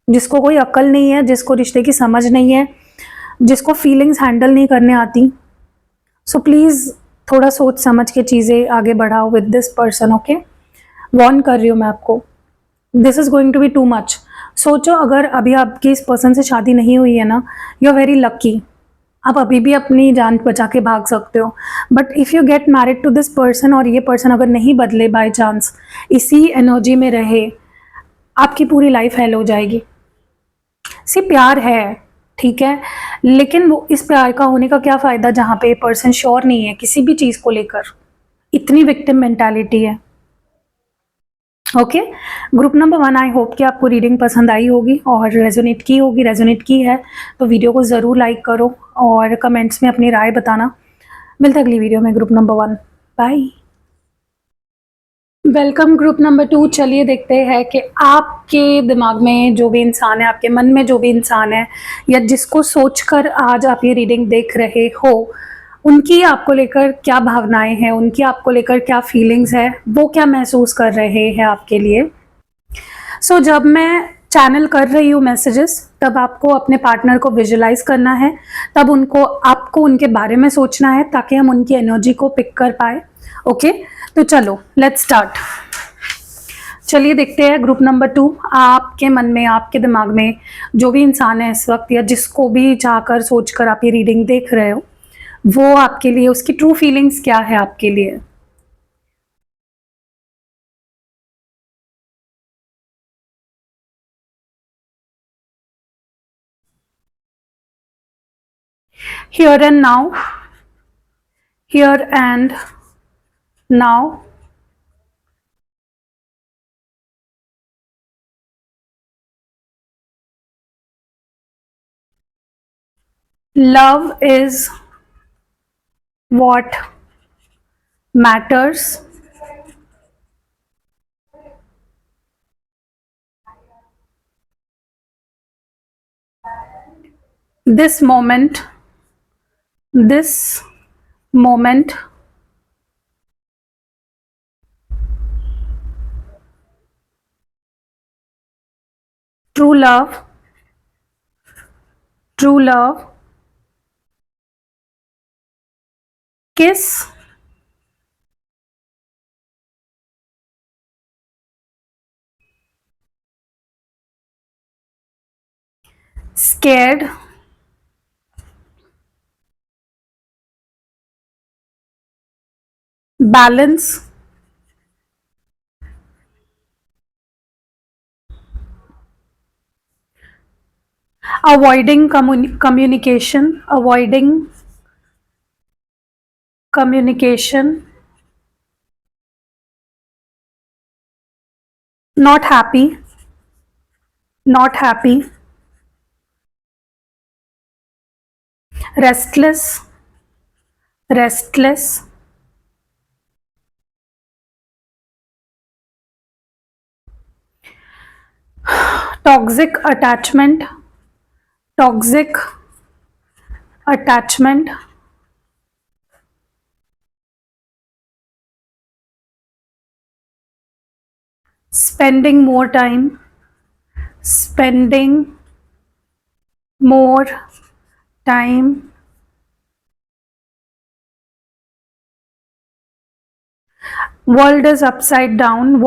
जिसको कोई अक्ल नहीं है, जिसको रिश्ते की समझ नहीं है, जिसको फीलिंग्स हैंडल नहीं करने आती। सो प्लीज़ थोड़ा सोच समझ के चीज़ें आगे बढ़ाओ with this person, okay. Warn कर रही हूँ मैं आपको, this is going to be too much. सोचो, अगर अभी आपकी इस पर्सन से शादी नहीं हुई है ना, यू आर वेरी लकी, आप अभी भी अपनी जान बचा के भाग सकते हो। But if you get married to this person, और ये पर्सन अगर नहीं बदले, बाय चांस इसी एनर्जी में रहे, आपकी पूरी लाइफ हेल हो जाएगी। सी प्यार है, ठीक है, लेकिन वो इस प्यार का होने का क्या फ़ायदा जहाँ पे पर्सन श्योर नहीं है किसी भी चीज़ को लेकर। इतनी विक्टिम मेंटालिटी है, okay. Group number 1, I hope कि आपको रीडिंग पसंद आई होगी और रेजोनेट की होगी। रेजोनेट की है तो वीडियो को ज़रूर लाइक करो और कमेंट्स में अपनी राय बताना। मिलते हैं अगली वीडियो में group number 1। Bye. Welcome group number 2। चलिए देखते हैं कि आपके दिमाग में जो भी इंसान है, आपके मन में जो भी इंसान है, या जिसको सोचकर आज आप ये रीडिंग देख रहे हो, उनकी आपको लेकर क्या भावनाएं हैं, उनकी आपको लेकर क्या फीलिंग्स है, वो क्या महसूस कर रहे हैं आपके लिए। सो जब मैं चैनल कर रही हूँ मैसेजेस, तब आपको अपने पार्टनर को विजुलाइज करना है, तब आपको उनके बारे में सोचना है ताकि हम उनकी एनर्जी को पिक कर पाए, ओके। तो चलो लेट्स स्टार्ट। चलिए देखते हैं ग्रुप नंबर 2। आपके मन में, आपके दिमाग में जो भी इंसान है इस वक्त, या जिसको भी चाहकर सोचकर आप ये रीडिंग देख रहे हो, वो आपके लिए, उसकी ट्रू फीलिंग्स क्या है आपके लिए। Here and now, here and now, love is what matters, this moment true love kiss scared balance avoiding communication not happy restless toxic attachment spending more time world upside down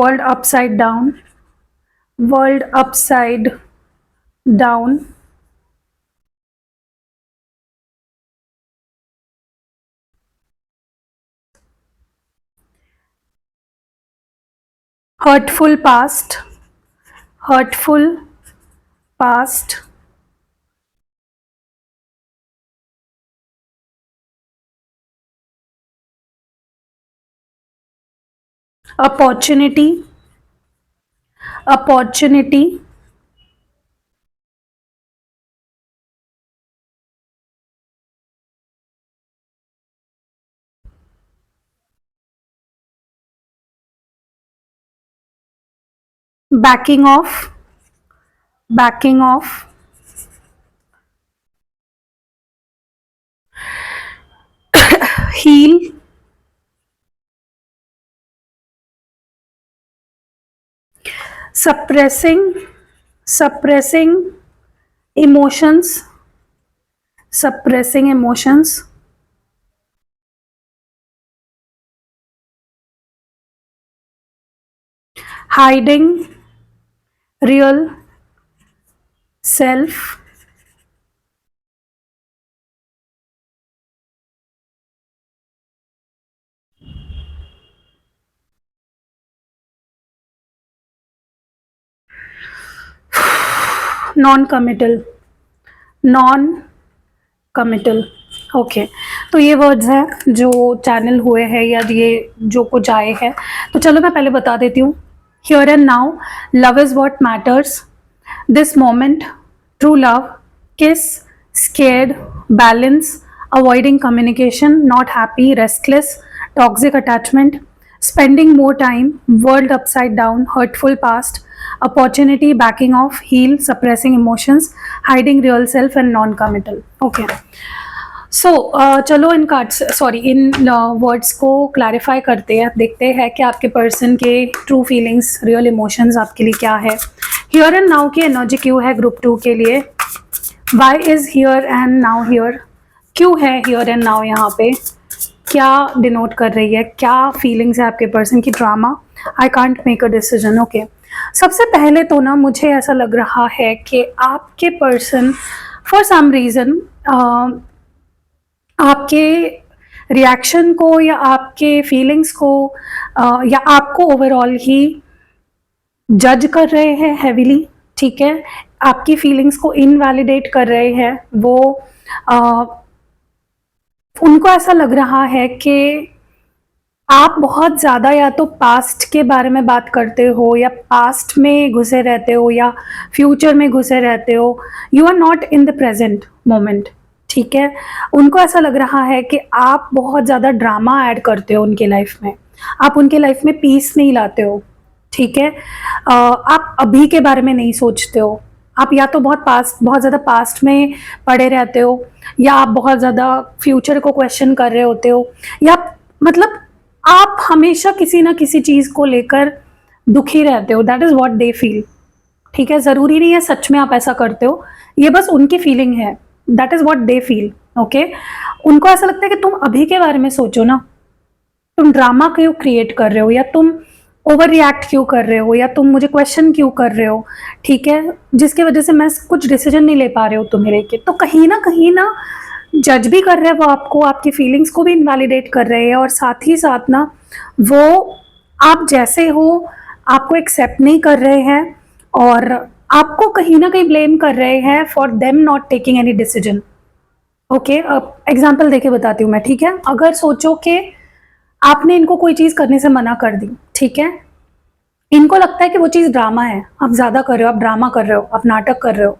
hurtful past opportunity backing off heal suppressing emotions hiding real self non committal okay तो ये words हैं जो channel हुए हैं या ये जो कुछ आए हैं। तो चलो मैं पहले बता देती हूँ। Here and now love is what matters this moment true love kiss scared balance avoiding communication not happy restless toxic attachment spending more time world upside down hurtful past opportunity backing off heal suppressing emotions hiding real self and non committal okay सो चलो इन cards in words को clarify करते हैं देखते हैं कि आपके person के true feelings real emotions आपके लिए क्या है। हियर एंड नाउ की एनर्जी क्यों है ग्रुप 2 के लिए why is here and now here क्यों है हियर एंड नाउ यहाँ पे क्या डिनोट कर रही है क्या फीलिंग्स है आपके पर्सन की drama I can't make a decision okay. सबसे पहले तो ना मुझे ऐसा लग रहा है कि आपके पर्सन फॉर सम रीज़न आपके रिएक्शन को या आपके फीलिंग्स को या आपको ओवरऑल ही जज कर रहे हैं हैवीली ठीक है आपकी फीलिंग्स को इनवैलिडेट कर रहे हैं वो उनको ऐसा लग रहा है कि आप बहुत ज़्यादा या तो पास्ट के बारे में बात करते हो या पास्ट में घुसे रहते हो या फ्यूचर में घुसे रहते हो you are not in the present moment ठीक है। उनको ऐसा लग रहा है कि आप बहुत ज़्यादा ड्रामा ऐड करते हो उनके लाइफ में आप उनके लाइफ में पीस नहीं लाते हो ठीक है आप अभी के बारे में नहीं सोचते हो आप या तो बहुत ज़्यादा पास्ट में पड़े रहते हो, या आप बहुत ज़्यादा फ्यूचर को क्वेश्चन कर रहे होते हो, या मतलब आप हमेशा किसी ना किसी चीज़ को लेकर दुखी रहते हो। That is what they feel. ठीक है, ज़रूरी नहीं है सच में आप ऐसा करते हो, ये बस उनकी फीलिंग है। That is what they feel. Okay, उनको ऐसा लगता है कि तुम अभी के बारे में सोचो ना, तुम ड्रामा क्यों क्रिएट कर रहे हो, या तुम ओवर रिएक्ट क्यों कर रहे हो, या तुम मुझे क्वेश्चन क्यों कर रहे हो। ठीक है, जिसकी वजह से मैं कुछ डिसीजन नहीं ले पा रहे हो तुम्हें लेके। तो कहीं ना जज भी कर रहे हैं वो आपको, आपकी फीलिंग्स को भी इनवैलिडेट कर रहे हैं, और साथ ही साथ ना वो आप जैसे हो आपको एक्सेप्ट नहीं कर रहे हैं, और आपको कहीं ना कहीं ब्लेम कर रहे हैं for them not taking any decision. Okay, अब एग्जाम्पल देके बताती हूँ मैं। ठीक है, अगर सोचो कि आपने इनको कोई चीज़ करने से मना कर दी, ठीक है, इनको लगता है कि वो चीज़ ड्रामा है, आप ज़्यादा कर रहे हो, आप ड्रामा कर रहे हो, आप नाटक कर रहे हो।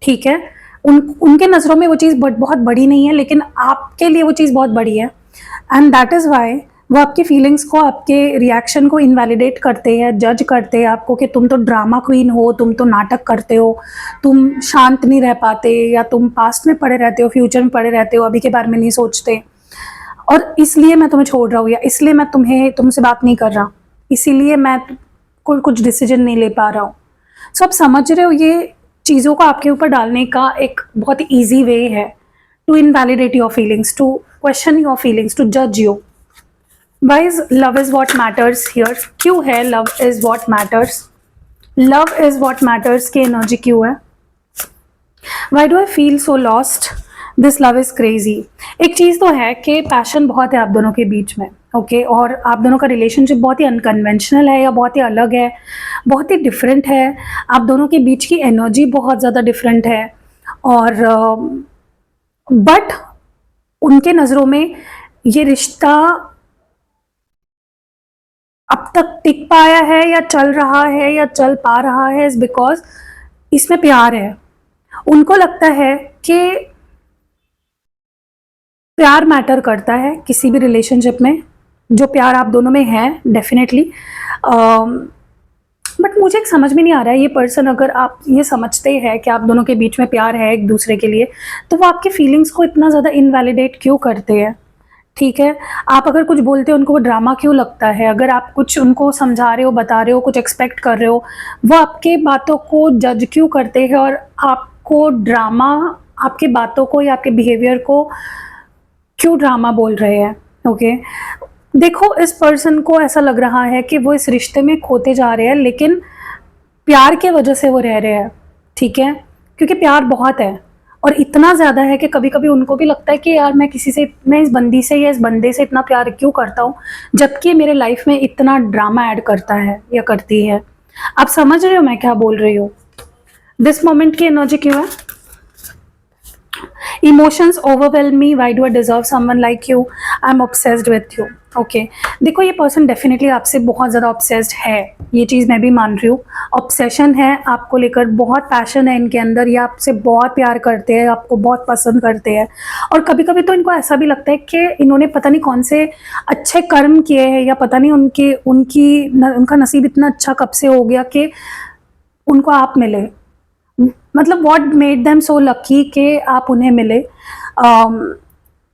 ठीक है, उनके नज़रों में वो चीज़ बहुत बड़ी नहीं है, लेकिन आपके लिए वो चीज़ बहुत बड़ी है। एंड दैट इज़ वाई वो आपकी फीलिंग्स को, आपके रिएक्शन को इनवैलिडेट करते हैं, जज करते हैं आपको कि तुम तो ड्रामा क्वीन हो, तुम तो नाटक करते हो, तुम शांत नहीं रह पाते, या तुम पास्ट में पड़े रहते हो, फ्यूचर में पड़े रहते हो, अभी के बारे में नहीं सोचते, और इसलिए मैं तुम्हें छोड़ रहा हूँ, या इसलिए मैं तुमसे बात नहीं कर रहा, इसीलिए मैं कोई कुछ डिसीजन नहीं ले पा रहा हूँ। सो आप समझ रहे हो, ये चीज़ों को आपके ऊपर डालने का एक बहुत ही ईजी वे है to invalidate your feelings, to question your feelings, to जज you. Why's love is what matters here, क्यों है love is what matters, love is what matters की एनर्जी क्यों है। Why do I feel so lost, this love is crazy. एक चीज़ तो है कि पैशन बहुत है आप दोनों के बीच में, ओके, और आप दोनों का रिलेशनशिप बहुत ही अनकन्वेंशनल है, या बहुत ही अलग है, बहुत ही डिफरेंट है। आप दोनों के बीच की एनर्जी बहुत ज़्यादा डिफरेंट है, और बट उनके नज़रों में ये रिश्ता अब तक टिक पाया है, या चल रहा है, या चल पा रहा है, इज बिकॉज इसमें प्यार है। उनको लगता है कि प्यार मैटर करता है किसी भी रिलेशनशिप में, जो प्यार आप दोनों में है डेफिनेटली। बट मुझे एक समझ में नहीं आ रहा है, ये पर्सन, अगर आप ये समझते हैं कि आप दोनों के बीच में प्यार है एक दूसरे के लिए, तो वो आपके फीलिंग्स को इतना ज़्यादा इनवैलिडेट क्यों करते हैं। ठीक है, आप अगर कुछ बोलते हो उनको वो ड्रामा क्यों लगता है, अगर आप कुछ उनको समझा रहे हो, बता रहे हो, कुछ एक्सपेक्ट कर रहे हो, वो आपके बातों को जज क्यों करते हैं, और आपको ड्रामा, आपके बातों को या आपके बिहेवियर को क्यों ड्रामा बोल रहे हैं। ओके, देखो, इस पर्सन को ऐसा लग रहा है कि वो इस रिश्ते में खोते जा रहे हैं, लेकिन प्यार के वजह से वो रह रहे हैं। ठीक है, क्योंकि प्यार बहुत है, और इतना ज़्यादा है कि कभी कभी उनको भी लगता है कि यार मैं इस बंदी से या इस बंदे से इतना प्यार क्यों करता हूँ, जबकि मेरे लाइफ में इतना ड्रामा ऐड करता है या करती है। आप समझ रहे हो मैं क्या बोल रही हूँ। दिस मोमेंट की एनर्जी क्यों है। Emotions overwhelm me, why do I deserve someone like you, I am obsessed with you. Okay, देखो, ये पर्सन डेफिनेटली आपसे बहुत ज़्यादा ऑब्सेस्ड है, ये चीज़ मैं भी मान रही हूँ। ऑब्सेशन है आपको लेकर, बहुत पैशन है इनके अंदर, ये आपसे बहुत प्यार करते हैं, आपको बहुत पसंद करते हैं, और कभी कभी तो इनको ऐसा भी लगता है कि इन्होंने पता नहीं कौन से अच्छे कर्म किए हैं, या पता नहीं उनका नसीब इतना अच्छा कब से हो गया कि उनको आप मिले। मतलब what made them so lucky कि आप उन्हें मिले।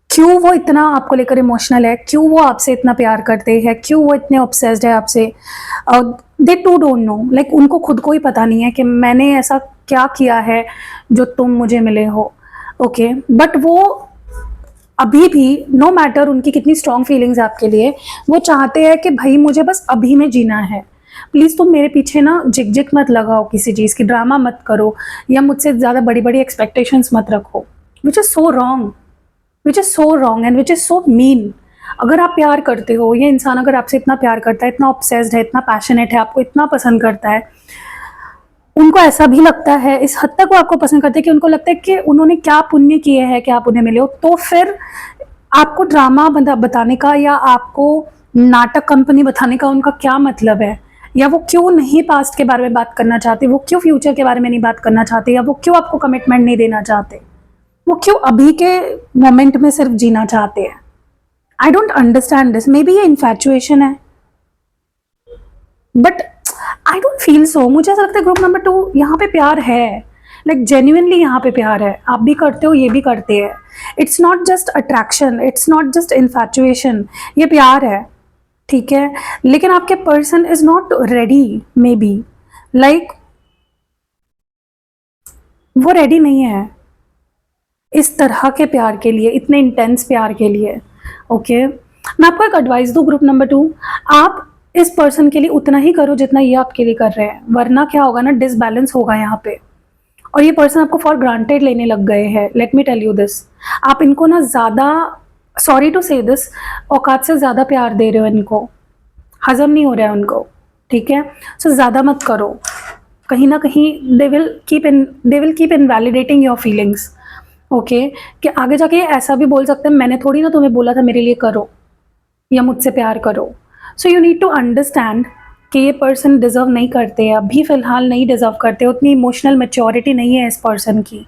क्यों वो इतना आपको लेकर इमोशनल है, क्यों वो आपसे इतना प्यार करते हैं, क्यों वो इतने ऑब्सेस्ड है आपसे। दे टू डोंट नो, लाइक उनको खुद को ही पता नहीं है कि मैंने ऐसा क्या किया है जो तुम मुझे मिले हो। ओके, बट वो अभी भी, नो मैटर उनकी कितनी स्ट्रॉन्ग फीलिंग्स आपके लिए, वो चाहते हैं कि भाई मुझे बस अभी में जीना है, प्लीज़ तुम मेरे पीछे ना झिक झिक मत लगाओ, किसी चीज़ की ड्रामा मत करो, या मुझसे ज़्यादा बड़ी बड़ी एक्सपेक्टेशंस मत रखो। Which is so wrong, which is so wrong and which is so mean. अगर आप प्यार करते हो, ये इंसान अगर आपसे इतना प्यार करता है, इतना ऑब्सेस्ड है, इतना पैशनेट है, आपको इतना पसंद करता है, उनको ऐसा भी लगता है, इस हद तक वो आपको पसंद करते हैं कि उनको लगता है कि उन्होंने क्या पुण्य किए हैं कि आप उन्हें मिले हो। तो फिर आपको ड्रामा बताने का, या आपको नाटक कंपनी बताने का उनका क्या मतलब है, या वो क्यों नहीं पास्ट के बारे में बात करना चाहते, वो क्यों फ्यूचर के बारे में नहीं बात करना चाहते, या वो क्यों आपको कमिटमेंट नहीं देना चाहते, वो क्यों अभी के मोमेंट में सिर्फ जीना चाहते हैं। आई don't understand this. May be ये इन्फैचुएशन है, but I don't feel so. मुझे ऐसा लगता है ग्रुप नंबर 2 यहाँ पे प्यार है, लाइक जेन्युइनली यहाँ पे प्यार है, आप भी करते हो, ये भी करते हैं। It's not just attraction, it's not just infatuation, ये प्यार है, ठीक है। लेकिन आपके person is not ready, may be, like वो रेडी नहीं है इस तरह के प्यार के लिए, इतने इंटेंस प्यार के लिए, ओके। मैं आपको एक एडवाइस दूँ, ग्रुप नंबर 2, आप इस पर्सन के लिए उतना ही करो जितना ये आपके लिए कर रहे हैं, वरना क्या होगा ना, डिसबैलेंस होगा यहाँ पे, और ये पर्सन आपको फॉर ग्रांटेड लेने लग गए हैं। Let me tell you this, आप इनको ना ज़्यादा, सॉरी टू से दिस, औकात से ज़्यादा प्यार दे रहे हो, इनको हजम नहीं हो रहा है उनको, ठीक है। सो ज़्यादा मत करो, कहीं ना कहीं they will keep invalidating your feelings, okay. कि आगे जाके ऐसा भी बोल सकते हैं, मैंने थोड़ी ना तुम्हें बोला था मेरे लिए करो या मुझसे प्यार करो। So you need to understand कि ये पर्सन डिज़र्व नहीं करते हैं, अभी फ़िलहाल नहीं डिज़र्व करते, उतनी इमोशनल मैच्योरिटी नहीं है इस पर्सन की।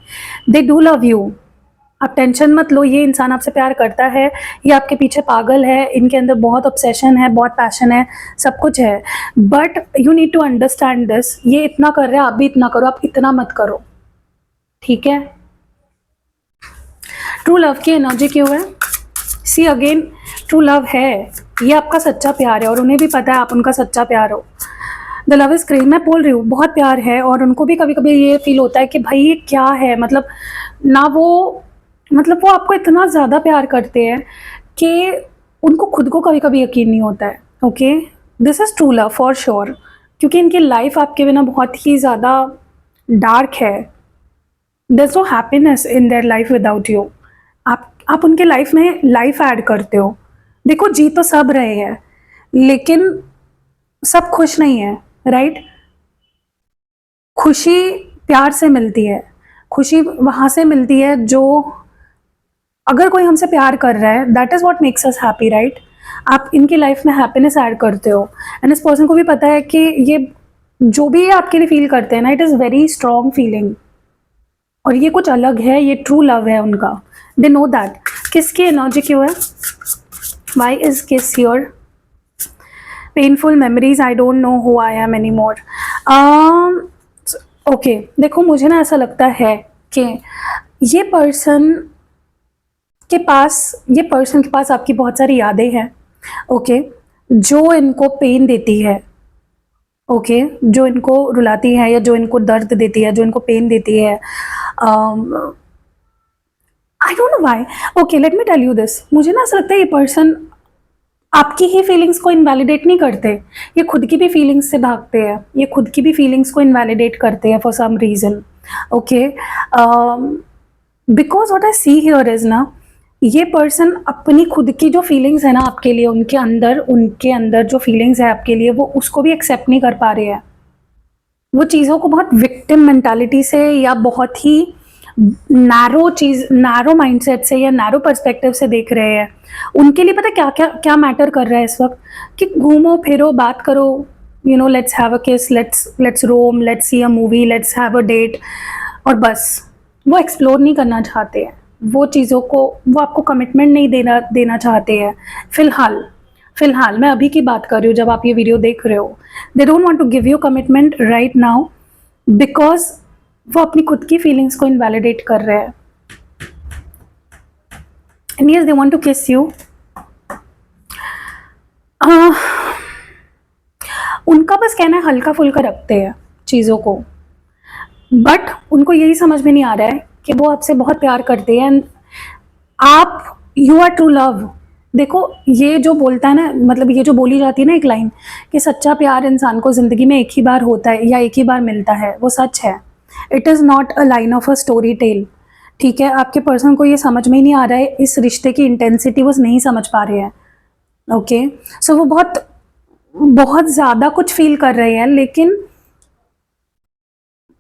दे डू लव यू, आप टेंशन मत लो, ये इंसान आपसे प्यार करता है, ये आपके पीछे पागल है, इनके अंदर बहुत ऑब्सेशन है, बहुत पैशन है, सब कुछ है, but you need to understand this, ये इतना कर रहे हैं, आप भी इतना करो, आप इतना मत करो, ठीक है। ट्रू लव की एनर्जी क्यों है? सी अगेन, ट्रू लव है, ये आपका सच्चा प्यार है और उन्हें भी पता है आप उनका सच्चा प्यार हो। द लव इज क्रेज, मैं बोल रही हूँ बहुत प्यार है, और उनको भी कभी कभी ये फील होता है कि भाई ये क्या है, मतलब ना वो, मतलब वो आपको इतना ज़्यादा प्यार करते हैं कि उनको खुद को कभी कभी यकीन नहीं होता है, okay. This is true love for sure, क्योंकि इनकी लाइफ आपके बिना बहुत ही ज़्यादा डार्क है। There is no happiness in their life without you. आप उनके लाइफ में लाइफ ऐड करते हो। देखो जी तो सब रहे हैं, लेकिन सब खुश नहीं है, राइट। खुशी प्यार से मिलती है, खुशी वहां से मिलती है जो, अगर कोई हमसे प्यार कर रहा है, that is what makes us happy, right. आप इनकी लाइफ में हैप्पीनेस ऐड करते हो, एंड इस पर्सन को भी पता है कि ये जो भी ये आपके लिए फील करते हैं ना, it is very strong feeling, और ये कुछ अलग है, ये ट्रू लव है उनका। They know that. किसकी एनर्जी क्यों है? Why is kiss your? Painful memories, I don't know who I am any more. Okay, देखो मुझे ना ऐसा लगता है कि ये पर्सन ये पर्सन के पास आपकी बहुत सारी यादें हैं, ओके, जो इनको पेन देती है, ओके, जो इनको रुलाती है या जो इनको दर्द देती है, जो इनको पेन देती है। I don't know why. Okay, let me tell you this, मुझे ना ऐसा लगता है ये पर्सन आपकी ही फीलिंग्स को इनवैलिडेट नहीं करते, ये खुद की भी फीलिंग्स से भागते हैं, ये खुद की भी फीलिंग्स को इनवैलिडेट करते हैं for some reason, okay. Because what I see here is ना, ये पर्सन अपनी खुद की जो फीलिंग्स है ना आपके लिए, उनके अंदर जो फीलिंग्स है आपके लिए, वो उसको भी एक्सेप्ट नहीं कर पा रहे हैं। वो चीज़ों को बहुत विक्टिम मेंटालिटी से या बहुत ही नैरो माइंडसेट से या नैरो पर्सपेक्टिव से देख रहे हैं। उनके लिए पता क्या क्या क्या मैटर कर रहा है इस वक्त, कि घूमो फिरो, बात करो, you know, let's have a kiss, let's roam, let's see a movie, let's have a date, और बस। वो एक्सप्लोर नहीं करना चाहते हैं वो चीज़ों को, वो आपको कमिटमेंट नहीं देना चाहते हैं फिलहाल मैं अभी की बात कर रही हूँ, जब आप ये वीडियो देख रहे हो। They don't want to give you commitment right now, because वो अपनी खुद की फीलिंग्स को इनवैलिडेट कर रहे हैं। And yes, they want to kiss you. उनका बस कहना है हल्का फुल्का रखते हैं चीज़ों को, बट उनको यही समझ में नहीं आ रहा है कि वो आपसे बहुत प्यार करते हैं, एंड आप, यू आर ट्रू लव। देखो ये जो बोलता है ना, मतलब ये जो बोली जाती है ना एक लाइन, कि सच्चा प्यार इंसान को ज़िंदगी में एक ही बार होता है या एक ही बार मिलता है, वो सच है। It is not a line of a story tell, ठीक है। आपके पर्सन को ये समझ में ही नहीं आ रहा है, इस रिश्ते की इंटेंसिटी वो नहीं समझ पा रहे हैं, ओके। सो वो बहुत बहुत ज़्यादा कुछ फील कर रहे हैं, लेकिन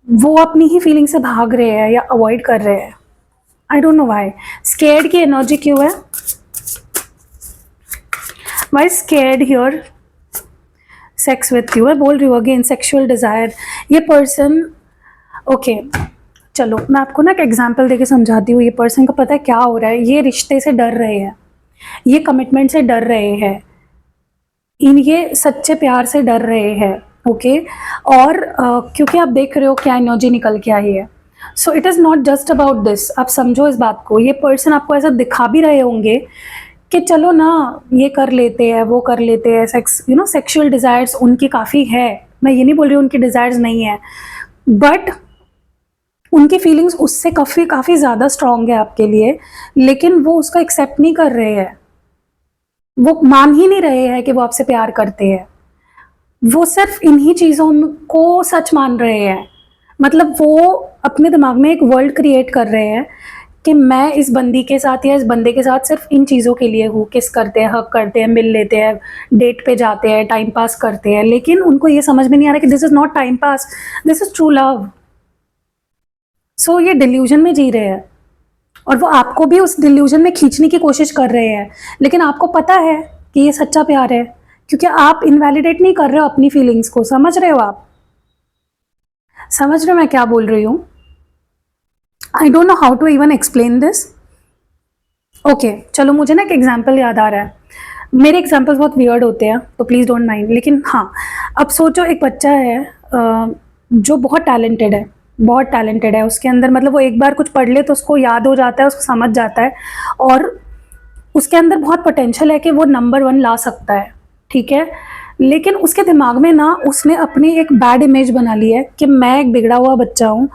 वो अपनी ही फीलिंग से भाग रहे हैं या अवॉइड कर रहे हैं। आई डोंट नो व्हाई। स्केर्ड की एनर्जी क्यों है? Why scared here? Sex with you, मैं बोल रही हूँ अगेन, सेक्सुअल डिज़ायर। ये पर्सन, ओके, चलो मैं आपको ना एक एग्जांपल देके समझाती हूँ। ये पर्सन को पता है क्या हो रहा है, ये रिश्ते से डर रहे हैं, ये कमिटमेंट से डर रहे हैं, ये सच्चे प्यार से डर रहे हैं, ओके। और क्योंकि आप देख रहे हो क्या एनर्जी निकल के आई है, so it is not just about this, आप समझो इस बात को। ये पर्सन आपको ऐसा दिखा भी रहे होंगे कि चलो ना ये कर लेते हैं, वो कर लेते हैं, सेक्स सेक्सुअल डिज़ायर्स उनकी काफ़ी है, मैं ये नहीं बोल रही उनकी डिज़ायर्स नहीं है, बट उनकी फीलिंग्स उससे काफ़ी काफ़ी ज़्यादा स्ट्रॉन्ग है आपके लिए, लेकिन वो उसको एक्सेप्ट नहीं कर रहे हैं, वो मान ही नहीं रहे हैं कि वो आपसे प्यार करते हैं। वो सिर्फ इन्हीं चीज़ों को सच मान रहे हैं, मतलब वो अपने दिमाग में एक वर्ल्ड क्रिएट कर रहे हैं कि मैं इस बंदी के साथ या इस बंदे के साथ सिर्फ इन चीज़ों के लिए हूँ, किस करते हैं, हक करते हैं, मिल लेते हैं, डेट पे जाते हैं, टाइम पास करते हैं, लेकिन उनको ये समझ में नहीं आ रहा कि this is not time pass, this is true love. So ये डिल्यूजन में जी रहे हैं और वो आपको भी उस डिल्यूजन में खींचने की कोशिश कर रहे हैं, लेकिन आपको पता है कि ये सच्चा प्यार है, क्योंकि आप इनवैलिडेट नहीं कर रहे हो अपनी फीलिंग्स को। समझ रहे हो आप? समझ रहे हो मैं क्या बोल रही हूँ? I don't know how to even explain this. Okay, चलो मुझे ना एक एग्जाम्पल याद आ रहा है। मेरे एग्जाम्पल्स बहुत वियर्ड होते हैं तो प्लीज़ डोंट माइंड, लेकिन हाँ, अब सोचो एक बच्चा है जो बहुत टैलेंटेड है, बहुत टैलेंटेड है उसके अंदर, मतलब वो एक बार कुछ पढ़ ले तो उसको याद हो जाता है, उसको समझ जाता है, और उसके अंदर बहुत पोटेंशियल है कि वो नंबर 1 ला सकता है, ठीक है। लेकिन उसके दिमाग में ना उसने अपनी एक बैड इमेज बना ली है कि मैं एक बिगड़ा हुआ बच्चा हूँ,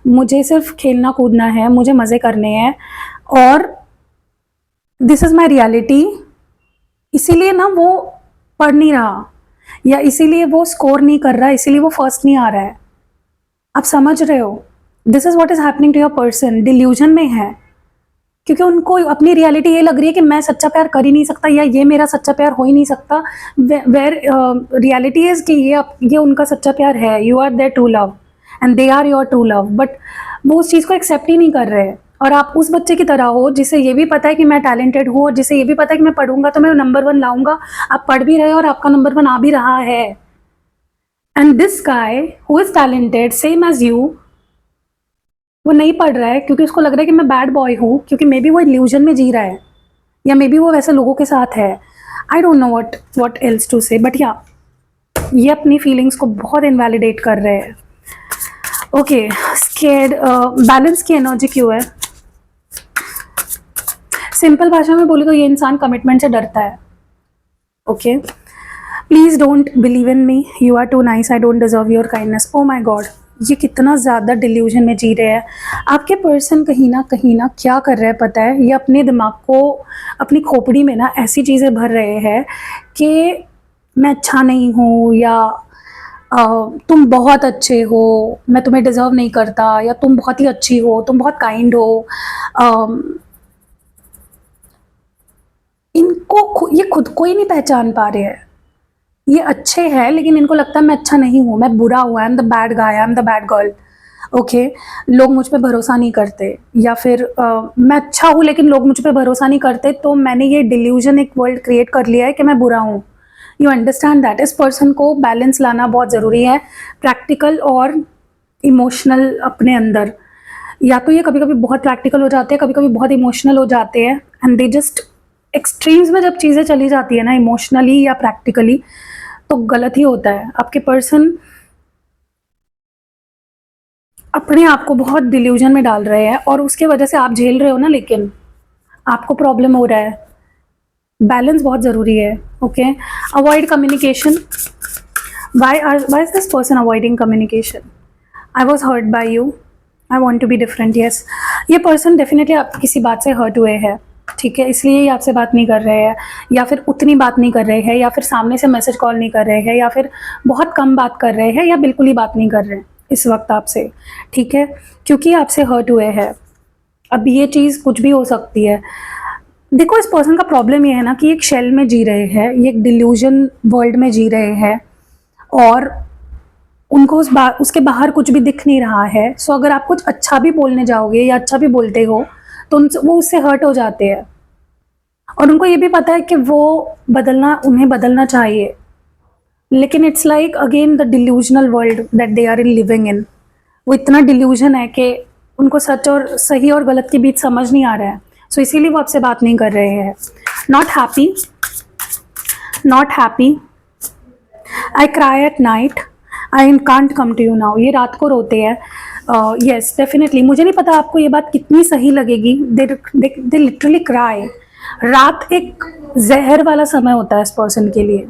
मुझे सिर्फ खेलना कूदना है, मुझे मज़े करने हैं, और दिस इज़ माई रियलिटी। इसीलिए ना वो पढ़ नहीं रहा, या इसीलिए वो स्कोर नहीं कर रहा, इसीलिए वो फर्स्ट नहीं आ रहा है। आप समझ रहे हो? This is what is happening to your person, delusion में है, क्योंकि उनको अपनी रियलिटी ये लग रही है कि मैं सच्चा प्यार कर ही नहीं सकता, या ये मेरा सच्चा प्यार हो ही नहीं सकता। वेर रियलिटी इज़ कि ये उनका सच्चा प्यार है, you are their true love and they are your true love, but वो उस चीज़ को एक्सेप्ट ही नहीं कर रहे हैं। और आप उस बच्चे की तरह हो जिसे ये भी पता है कि मैं टैलेंटेड हूँ, और जिसे ये भी पता है कि मैं पढ़ूंगा तो मैं नंबर 1 लाऊंगा। आप पढ़ भी रहे हो और आपका नंबर 1 आ भी रहा है, and this guy who is talented same age you, वो नहीं पढ़ रहा है क्योंकि उसको लग रहा है कि मैं बैड बॉय हूँ, क्योंकि मे बी वो इल्यूजन में जी रहा है, या मे बी वो वैसे लोगों के साथ है। I don't know what else to say, but या ये अपनी फीलिंग्स को बहुत इनवैलिडेट कर रहे हैं। ओके, स्केर्ड, बैलेंस की एनर्जी क्यों है? सिंपल भाषा में बोले तो ये इंसान कमिटमेंट से डरता है। Okay, please don't believe in me, you are too nice, I don't deserve your kindness. Oh my God, ये कितना ज़्यादा डिल्यूजन में जी रहे हैं। आपके पर्सन कहीं ना क्या कर रहे हैं पता है? ये अपने दिमाग को, अपनी खोपड़ी में ना ऐसी चीज़ें भर रहे हैं कि मैं अच्छा नहीं हूँ, या तुम बहुत अच्छे हो, मैं तुम्हें डिज़र्व नहीं करता, या तुम बहुत ही अच्छी हो, तुम बहुत काइंड हो। इनको ये खुद को ही नहीं पहचान पा रहे हैं। ये अच्छे हैं लेकिन इनको लगता है मैं अच्छा नहीं हूँ, मैं बुरा हूँ, आई am the bad guy, I am the bad girl. Okay, लोग मुझ पे भरोसा नहीं करते, या फिर मैं अच्छा हूँ लेकिन लोग मुझ पे भरोसा नहीं करते, तो मैंने ये डिल्यूजन एक वर्ल्ड क्रिएट कर लिया है कि मैं बुरा हूँ। You understand that? इस पर्सन को बैलेंस लाना बहुत ज़रूरी है, प्रैक्टिकल और इमोशनल अपने अंदर। या तो ये कभी कभी बहुत प्रैक्टिकल हो जाते हैं, कभी कभी बहुत इमोशनल हो जाते हैं, एंड दे जस्ट एक्सट्रीम्स में जब चीज़ें चली जाती है ना, इमोशनली या प्रैक्टिकली, तो गलत ही होता है। आपके पर्सन अपने आप को बहुत डिल्यूजन में डाल रहे हैं और उसके वजह से आप झेल रहे हो ना, लेकिन आपको प्रॉब्लम हो रहा है। बैलेंस बहुत ज़रूरी है। Okay, avoid communication. Why is this person avoiding communication? I was hurt by you, I want to be different. Yes, ये पर्सन डेफिनेटली आप किसी बात से हर्ट हुए हैं, ठीक है, इसलिए ये आपसे बात नहीं कर रहे हैं, या फिर उतनी बात नहीं कर रहे हैं, या फिर सामने से मैसेज कॉल नहीं कर रहे हैं, या फिर बहुत कम बात कर रहे हैं, या बिल्कुल ही बात नहीं कर रहे हैं इस वक्त आपसे, ठीक है, क्योंकि आपसे हर्ट हुए हैं। अब ये चीज़ कुछ भी हो सकती है। देखो, इस पर्सन का प्रॉब्लम ये है ना कि एक शेल में जी रहे हैं, ये एक डिल्यूजन वर्ल्ड में जी रहे हैं, और उनको उसके बाहर कुछ भी दिख नहीं रहा है। सो अगर आप कुछ अच्छा भी बोलने जाओगे या अच्छा भी बोलते हो तो वो उससे हर्ट हो जाते हैं, और उनको ये भी पता है कि उन्हें बदलना चाहिए, लेकिन it's like again the delusional world that they are in living in. वो इतना डिल्यूजन है कि उनको सच और सही और गलत के बीच समझ नहीं आ रहा है, सो इसीलिए वो आपसे बात नहीं कर रहे हैं। Not happy, not happy, I cry at night, I can't come to you now, ये रात को रोते हैं। यस डेफिनेटली, मुझे नहीं पता आपको ये बात कितनी सही लगेगी, दे लिटरली क्राई। रात एक जहर वाला समय होता है इस पर्सन के लिए,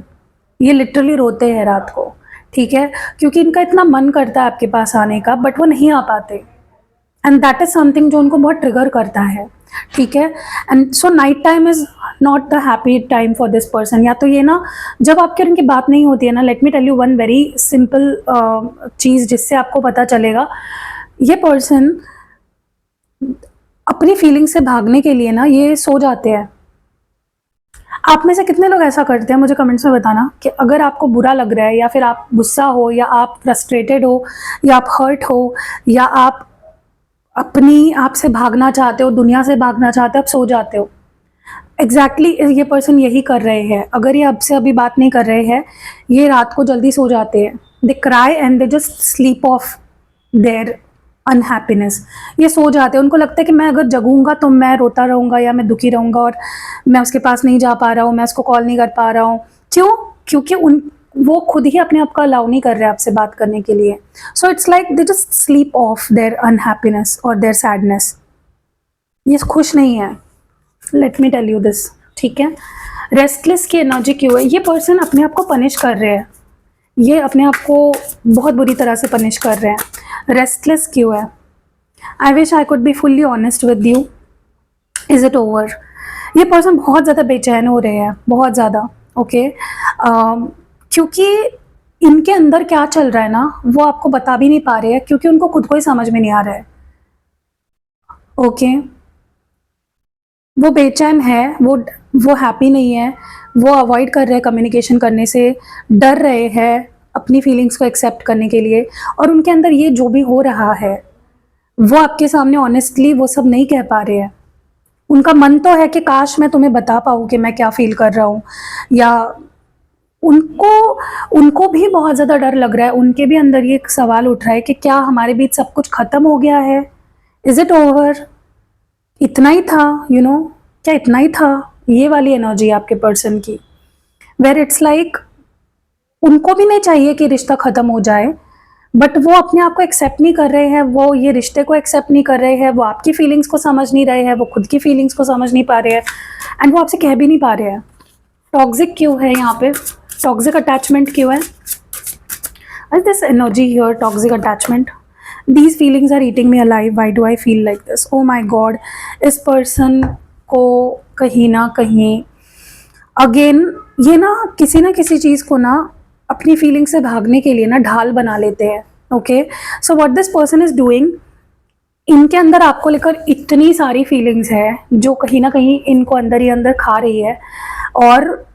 ये लिटरली रोते हैं रात को, ठीक है, क्योंकि इनका इतना मन करता है आपके पास आने का, बट वो नहीं आ पाते, एंड दैट इज समथिंग जो उनको बहुत ट्रिगर करता है, ठीक है। And so night time is not the happy time for this person. या तो ये ना, जब आपके और इनकी बात नहीं होती है ना, let me tell you one very simple चीज़ जिससे आपको पता चलेगा, ये पर्सन अपनी फीलिंग से भागने के लिए ना ये सो जाते हैं। आप में से कितने लोग ऐसा करते हैं, मुझे कमेंट्स में बताना, कि अगर आपको बुरा लग रहा है, या फिर आप गुस्सा हो, या आप फ्रस्ट्रेटेड हो, या आप हर्ट हो, या आप अपनी आप से भागना चाहते हो, दुनिया से भागना चाहते हो, आप सो जाते हो। एग्जैक्टली ये पर्सन यही कर रहे हैं। अगर ये आपसे अभी बात नहीं कर रहे हैं, ये रात को जल्दी सो जाते हैं। दे cry and they just sleep off their unhappiness. ये सो जाते हैं, उनको लगता है कि मैं अगर जगूंगा तो मैं रोता रहूंगा, या मैं दुखी रहूंगा, और मैं उसके पास नहीं जा पा रहा हूँ, मैं उसको कॉल नहीं कर पा रहा हूँ। क्यों? क्योंकि वो खुद ही अपने आप को अलाउ नहीं कर रहे आपसे बात करने के लिए। So it's like they just sleep off their unhappiness और देयर सैडनेस। ये खुश नहीं है, let me tell you this, ठीक है। रेस्टलेस की एनर्जी क्यों है? ये पर्सन अपने आप को पनिश कर रहे हैं, ये अपने आप को बहुत बुरी तरह से पनिश कर रहे हैं। रेस्टलेस क्यों है? I wish I could be fully honest with you, is it over? ये पर्सन बहुत ज़्यादा बेचैन हो रहे हैं, बहुत ज़्यादा, ओके। क्योंकि इनके अंदर क्या चल रहा है ना, वो आपको बता भी नहीं पा रहे हैं, क्योंकि उनको खुद को ही समझ में नहीं आ रहा है, ओके। वो बेचैन है, वो हैप्पी नहीं है, वो अवॉइड कर रहे हैं कम्युनिकेशन करने से, डर रहे हैं अपनी फीलिंग्स को एक्सेप्ट करने के लिए, और उनके अंदर ये जो भी हो रहा है वो आपके सामने ऑनेस्टली वो सब नहीं कह पा रहे हैं। उनका मन तो है कि काश मैं तुम्हें बता पाऊँ कि मैं क्या फील कर रहा हूँ, या उनको भी बहुत ज़्यादा डर लग रहा है, उनके भी अंदर ये एक सवाल उठ रहा है कि क्या हमारे बीच सब कुछ ख़त्म हो गया है? Is it over? इतना ही था, यू नो, क्या इतना ही था? ये वाली एनर्जी आपके पर्सन की, वेर इट्स लाइक उनको भी नहीं चाहिए कि रिश्ता ख़त्म हो जाए, बट वो अपने आप को एक्सेप्ट नहीं कर रहे हैं, वो ये रिश्ते को एक्सेप्ट नहीं कर रहे हैं, वो आपकी फीलिंग्स को समझ नहीं रहे हैं, वो खुद की फीलिंग्स को समझ नहीं पा रहे हैं, एंड वो आपसे कह भी नहीं पा रहे हैं। टॉक्सिक क्यों है यहाँ पे? टॉक्सिक अटैचमेंट क्यों है? Is this energy here toxic attachment? These feelings are eating me alive. Why do I feel like this? Oh my God, इस पर्सन को कहीं ना कहीं अगेन ये ना किसी चीज़ को ना अपनी फीलिंग से भागने के लिए ना ढाल बना लेते हैं, okay. So what this person is doing, इनके अंदर आपको लेकर इतनी सारी फीलिंग्स है जो कहीं ना कहीं इनको अंदर ही अंदर खा रही है, और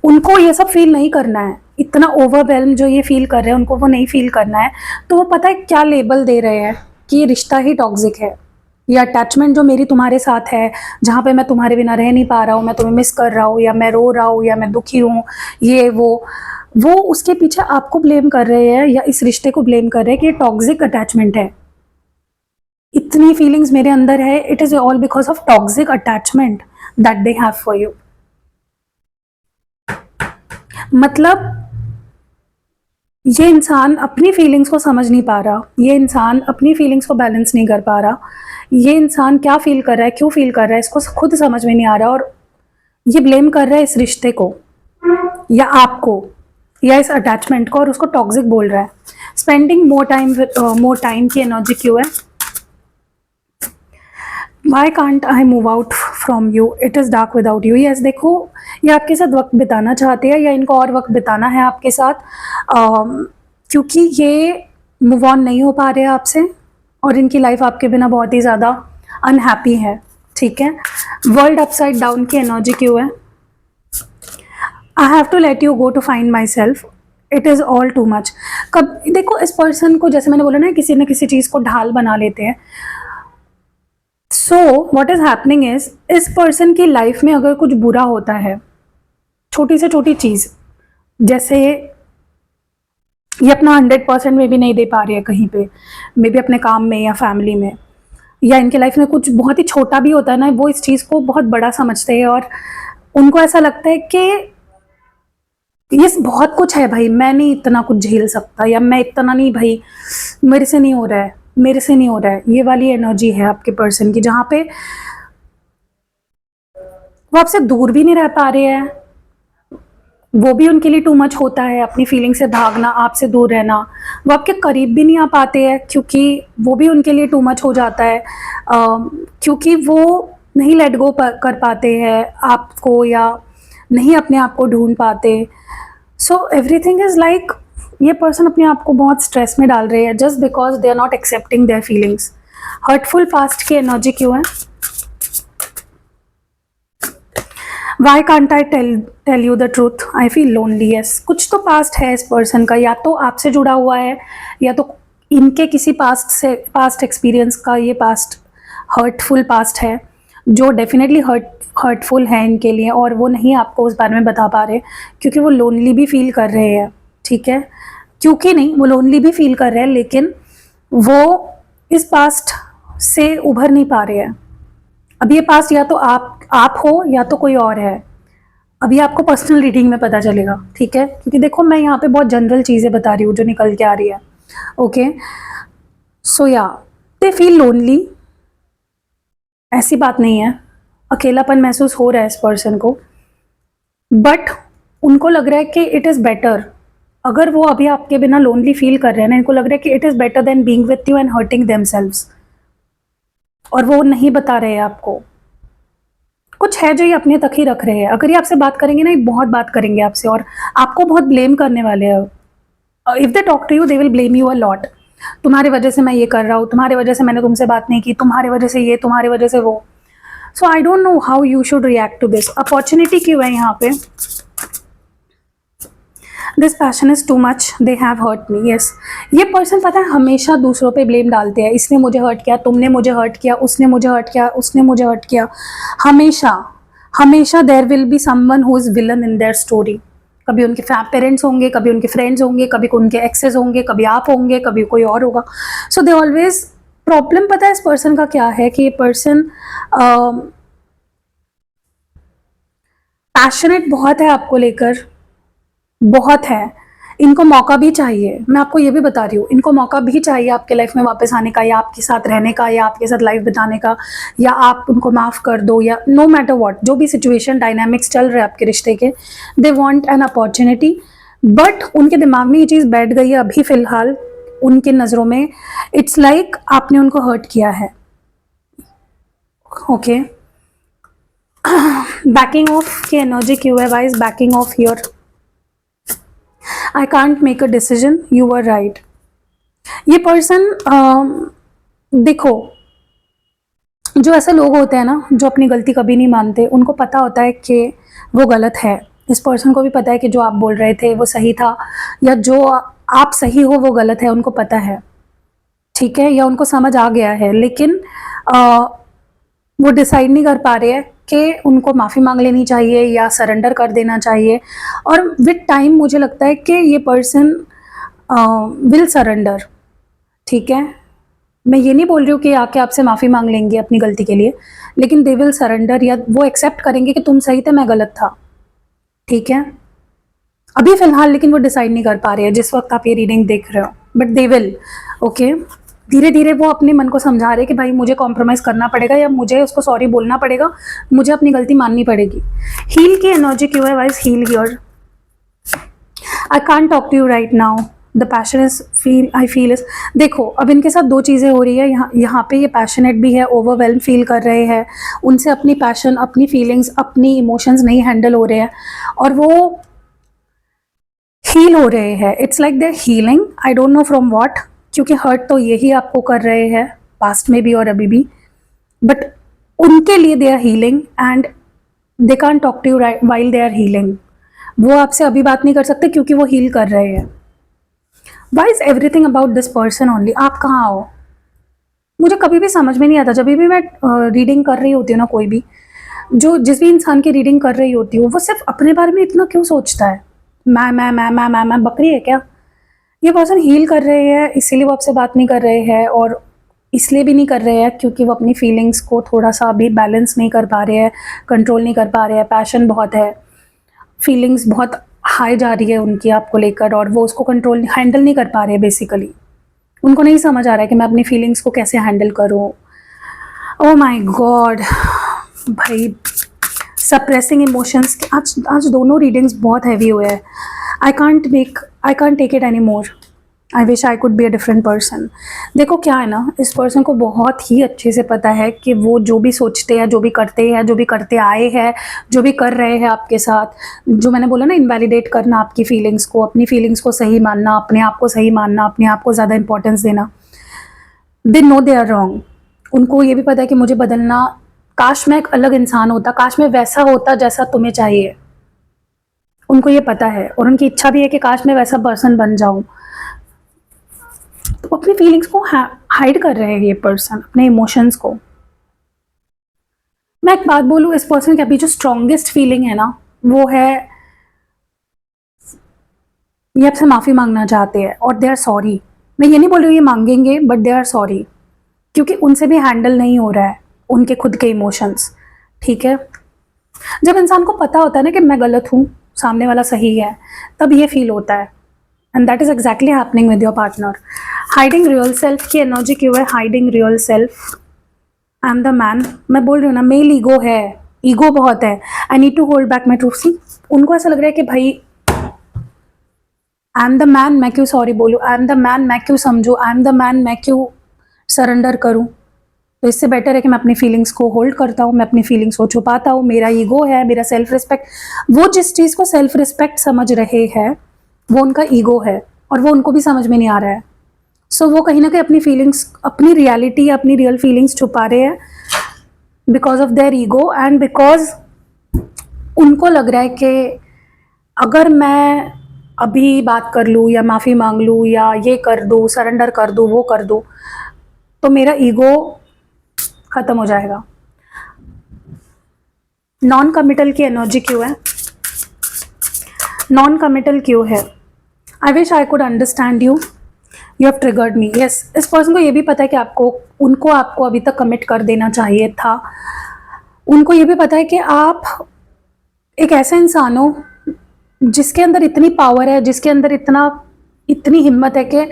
उनको ये सब फील नहीं करना है। इतना ओवरवेल्म जो ये फील कर रहे हैं उनको वो नहीं फील करना है। तो वो पता है क्या लेबल दे रहे हैं कि ये रिश्ता ही टॉक्सिक है, या अटैचमेंट जो मेरी तुम्हारे साथ है, जहाँ पे मैं तुम्हारे बिना रह नहीं पा रहा हूँ, मैं तुम्हें मिस कर रहा हूँ, या मैं रो रहा हूँ, या मैं दुखी हूँ, ये वो उसके पीछे आपको ब्लेम कर रहे हैं, या इस रिश्ते को ब्लेम कर रहे हैं कि ये टॉक्सिक अटैचमेंट है। इतनी फीलिंग्स मेरे अंदर है, it is all because of toxic attachment that they have for you. मतलब ये इंसान अपनी फीलिंग्स को समझ नहीं पा रहा, ये इंसान अपनी फीलिंग्स को बैलेंस नहीं कर पा रहा, ये इंसान क्या फील कर रहा है, क्यों फील कर रहा है, इसको खुद समझ में नहीं आ रहा, और ये ब्लेम कर रहा है इस रिश्ते को, या आपको, या इस अटैचमेंट को, और उसको टॉक्सिक बोल रहा है। स्पेंडिंग मोर टाइम की एनर्जी क्यों है? Why can't I move out from you, it is dark without you. Yes, देखो ये आपके साथ वक्त बिताना चाहते हैं, या इनको और वक्त बिताना है आपके साथ, क्योंकि ये मूव ऑन नहीं हो पा रहे हैं आपसे, और इनकी लाइफ आपके बिना बहुत ही ज़्यादा अनहैप्पी है, ठीक है। वर्ल्ड अपसाइड डाउन की एनर्जी क्यों है? I have to let you go to find myself, it is all too much. कब देखो इस पर्सन को, जैसे मैंने बोला ना, किसी न किसी चीज़ को ढाल बना लेते हैं। So what is happening is, इस पर्सन की लाइफ में अगर कुछ बुरा होता है, छोटी से छोटी चीज़, जैसे ये अपना 100% में भी नहीं दे पा रही है कहीं पे, मे बी अपने काम में या फैमिली में, या इनके लाइफ में कुछ बहुत ही छोटा भी होता है ना, वो इस चीज़ को बहुत बड़ा समझते हैं, और उनको ऐसा लगता है कि ये बहुत कुछ है भाई, मैं नहीं इतना कुछ झेल सकता, या मैं इतना नहीं भाई, मेरे से नहीं हो रहा है, मेरे से नहीं हो रहा है, ये वाली एनर्जी है आपके पर्सन की, जहाँ पे वो आपसे दूर भी नहीं रह पा रहे हैं, वो भी उनके लिए टू मच होता है, अपनी फीलिंग से भागना, आपसे दूर रहना। वो आपके करीब भी नहीं आ पाते हैं क्योंकि वो भी उनके लिए टू मच हो जाता है, क्योंकि वो नहीं लेट गो कर पाते हैं आपको, या नहीं अपने आप को ढूंढ पाते। सो एवरीथिंग इज़ लाइक, ये पर्सन अपने आप को बहुत स्ट्रेस में डाल रहे हैं just because they are not accepting their feelings. Hurtful past की एनर्जी क्यों है? Why can't I tell you the truth, I feel lonely. Yes, कुछ तो पास्ट है इस पर्सन का, या तो आपसे जुड़ा हुआ है, या तो इनके किसी पास्ट एक्सपीरियंस का ये पास्ट हर्टफुल पास्ट है, जो डेफिनेटली हर्टफुल है इनके लिए, और वो नहीं आपको उस बारे में बता पा रहे क्योंकि वो लोनली भी फील कर रहे हैं। ठीक है, क्योंकि नहीं, वो लोनली भी फील कर रहे हैं, लेकिन वो इस पास्ट से उभर नहीं पा रहे हैं। अब ये पास्ट या तो आप हो या तो कोई और है। अभी आपको पर्सनल रीडिंग में पता चलेगा, ठीक है, क्योंकि देखो मैं यहाँ पे बहुत जनरल चीज़ें बता रही हूँ जो निकल के आ रही है। ओके, सो या दे फील लोनली, ऐसी बात नहीं है, अकेलापन महसूस हो रहा है इस पर्सन को, बट उनको लग रहा है कि इट इज़ बेटर, अगर वो अभी आपके बिना लोनली फील कर रहे हैं ना, इनको लग रहा है कि it is better than being with you and hurting themselves, और वो नहीं बता रहे हैं आपको। कुछ है जो ये अपने तक ही रख रहे हैं। अगर ये आपसे बात करेंगे ना, ये बहुत बात करेंगे आपसे, और आपको बहुत ब्लेम करने वाले हैं। If they talk to you they will blame you a lot. तुम्हारी वजह से मैं ये कर रहा हूँ, तुम्हारी वजह से मैंने तुमसे बात नहीं की, तुम्हारी वजह से ये, तुम्हारी वजह से वो। So I don't know how you should react to this. Opportunity क्यों है यहाँ पे? This passion is too much, they have hurt me. Yes, ये पर्सन पता है हमेशा दूसरों पे ब्लेम डालते हैं, इसने मुझे हर्ट किया, तुमने मुझे हर्ट किया, उसने मुझे हर्ट किया, उसने मुझे हर्ट किया। हमेशा हमेशा there will be someone who is villain in their story. कभी उनके पेरेंट्स होंगे, कभी उनके फ्रेंड्स होंगे, कभी उनके एक्सेस होंगे, कभी आप होंगे, कभी कोई और होगा। सो दे ऑलवेज, प्रॉब्लम पता है इस पर्सन का क्या है कि ये पर्सन पैशनेट बहुत है आपको लेकर, बहुत है। इनको मौका भी चाहिए, मैं आपको ये भी बता रही हूँ, इनको मौका भी चाहिए आपके लाइफ में वापस आने का, या आपके साथ रहने का, या आपके साथ लाइफ बिताने का, या आप उनको माफ़ कर दो, या नो मैटर व्हाट, जो भी सिचुएशन डायनामिक्स चल रहे हैं आपके रिश्ते के, they want an opportunity. But उनके दिमाग में ये चीज़ बैठ गई है अभी फ़िलहाल, उनके नज़रों में इट्स लाइक आपने उनको हर्ट किया है। ओके, बैकिंग ऑफ की एनर्जी क्यों है? Why is backing off here? I can't make a decision, you are right. ये पर्सन देखो, जो ऐसे लोग होते हैं ना जो अपनी गलती कभी नहीं मानते, उनको पता होता है कि वो गलत है। इस पर्सन को भी पता है कि जो आप बोल रहे थे वो सही था, या जो आप सही हो वो गलत है, उनको पता है, ठीक है, या उनको समझ आ गया है, लेकिन वो डिसाइड नहीं कर पा रहे हैं कि उनको माफ़ी मांग लेनी चाहिए या सरेंडर कर देना चाहिए। और विद टाइम मुझे लगता है कि ये पर्सन विल सरेंडर, ठीक है। मैं ये नहीं बोल रही हूँ कि आके आपसे माफ़ी मांग लेंगे अपनी गलती के लिए, लेकिन दे विल सरेंडर, या वो एक्सेप्ट करेंगे कि तुम सही थे, मैं गलत था, ठीक है। अभी फ़िलहाल लेकिन वो डिसाइड नहीं कर पा रहे हैं जिस वक्त आप ये रीडिंग देख रहे हो, बट दे विल। ओके, धीरे धीरे वो अपने मन को समझा रहे कि भाई मुझे कॉम्प्रोमाइज़ करना पड़ेगा, या मुझे उसको सॉरी बोलना पड़ेगा, मुझे अपनी गलती माननी पड़ेगी। हील की एनर्जी क्यों है? Why is heal here? I can't talk to you right now, the passion is feel, I feel is. देखो, अब इनके साथ दो चीज़ें हो रही है, यहाँ पे ये पैशनेट भी है, ओवरवेल्म फील कर रहे हैं, उनसे अपनी पैशन, अपनी फीलिंग्स, अपनी इमोशंस नहीं हैंडल हो रहे हैं, और वो हील हो रहे हैं। It's like they healing, I don't know from what, क्योंकि हर्ट तो यही आपको कर रहे हैं पास्ट में भी और अभी भी, बट उनके लिए they are healing and they can't talk to you while they are healing. वो आपसे अभी बात नहीं कर सकते क्योंकि वो हील कर रहे हैं। Why is everything about this person only? आप कहाँ हो? मुझे कभी भी समझ में नहीं आता, जब भी मैं रीडिंग कर रही होती हूँ ना, कोई भी जिस भी इंसान की रीडिंग कर रही होती हूँ, वो सिर्फ अपने बारे में इतना क्यों सोचता है? मैं बकरी है क्या? ये पर्सन हील कर रहे हैं, इसीलिए वो आपसे बात नहीं कर रहे हैं, और इसलिए भी नहीं कर रहे हैं क्योंकि वो अपनी फीलिंग्स को थोड़ा सा अभी बैलेंस नहीं कर पा रहे हैं, कंट्रोल नहीं कर पा रहे हैं। पैशन बहुत है, फीलिंग्स बहुत हाई जा रही है उनकी आपको लेकर, और वो उसको कंट्रोल हैंडल नहीं कर पा रहे बेसिकली। उनको नहीं समझ आ रहा है कि मैं अपनी फीलिंग्स को कैसे हैंडल करूँ। ओ माय गॉड भाई, सप्रेसिंग इमोशंस। आज आज दोनों रीडिंग्स बहुत हैवी हुए हैं। I can't take it any more. I wish I could be a different person. देखो क्या है ना, इस पर्सन को बहुत ही अच्छे से पता है कि वो जो भी सोचते हैं, जो भी करते हैं, जो भी करते आए हैं, जो भी कर रहे हैं आपके साथ, जो मैंने बोला ना, इनवैलिडेट करना आपकी फीलिंग्स को, अपनी फीलिंग्स को सही मानना, अपने आप को सही मानना, अपने आप को ज़्यादा इंपॉर्टेंस देना। They know they are wrong. उनको ये भी पता है कि मुझे बदलना, काश मैं एक अलग इंसान होता, काश मैं वैसा होता जैसा तुम्हें चाहिए। उनको ये पता है, और उनकी इच्छा भी है कि काश मैं वैसा पर्सन बन जाऊं। तो अपनी फीलिंग्स को हाइड कर रहे हैं ये पर्सन, अपने इमोशंस को। मैं एक बात बोलूं, इस पर्सन के अभी जो स्ट्रॉन्गेस्ट फीलिंग है ना, वो है ये आपसे माफ़ी मांगना चाहते हैं, और दे आर सॉरी। मैं ये नहीं बोल रही हूँ ये मांगेंगे, बट दे आर सॉरी, क्योंकि उनसे भी हैंडल नहीं हो रहा है उनके खुद के इमोशंस। ठीक है, जब इंसान को पता होता है ना कि मैं गलत हूँ, सामने वाला सही है, तब ये फील होता है। And that is exactly happening with your partner. Hiding real self की एनर्जी क्यों है? Hiding real self. I am the man. मैं बोल रही हूँ ना, मेल ईगो है, ईगो बहुत है। I need to hold back my truth. See, उनको ऐसा लग रहा है कि भाई आई एम द मैन, मैं क्यों सॉरी बोलूँ, आई एम द मैन, मैं क्यों समझूँ, आई एम द मैन, मैं क्यों सरेंडर करूँ। तो इससे बेटर है कि मैं अपनी फीलिंग्स को होल्ड करता हूँ, मैं अपनी फीलिंग्स को छुपाता हूँ। मेरा ईगो है, मेरा सेल्फ रिस्पेक्ट, वो जिस चीज़ को सेल्फ रिस्पेक्ट समझ रहे हैं वो उनका ईगो है, और वो उनको भी समझ में नहीं आ रहा है। सो वो कहीं ना कहीं अपनी फीलिंग्स, अपनी रियलिटी, अपनी रियल फीलिंग्स छुपा रहे हैं because of their ego, and because उनको लग रहा है कि अगर मैं अभी बात कर लूँ या माफ़ी मांग लूँ या ये कर दूँ, सरेंडर कर दूँ, वो कर दूँ, तो मेरा ईगो ख़त्म हो जाएगा। नॉन कमिटल की एनर्जी क्यों है? नॉन कमिटल क्यों है? I wish I could understand you, you have triggered me. Yes, इस पर्सन को ये भी पता है कि आपको अभी तक कमिट कर देना चाहिए था। उनको ये भी पता है कि आप एक ऐसा इंसान हो जिसके अंदर इतनी पावर है, जिसके अंदर इतनी हिम्मत है कि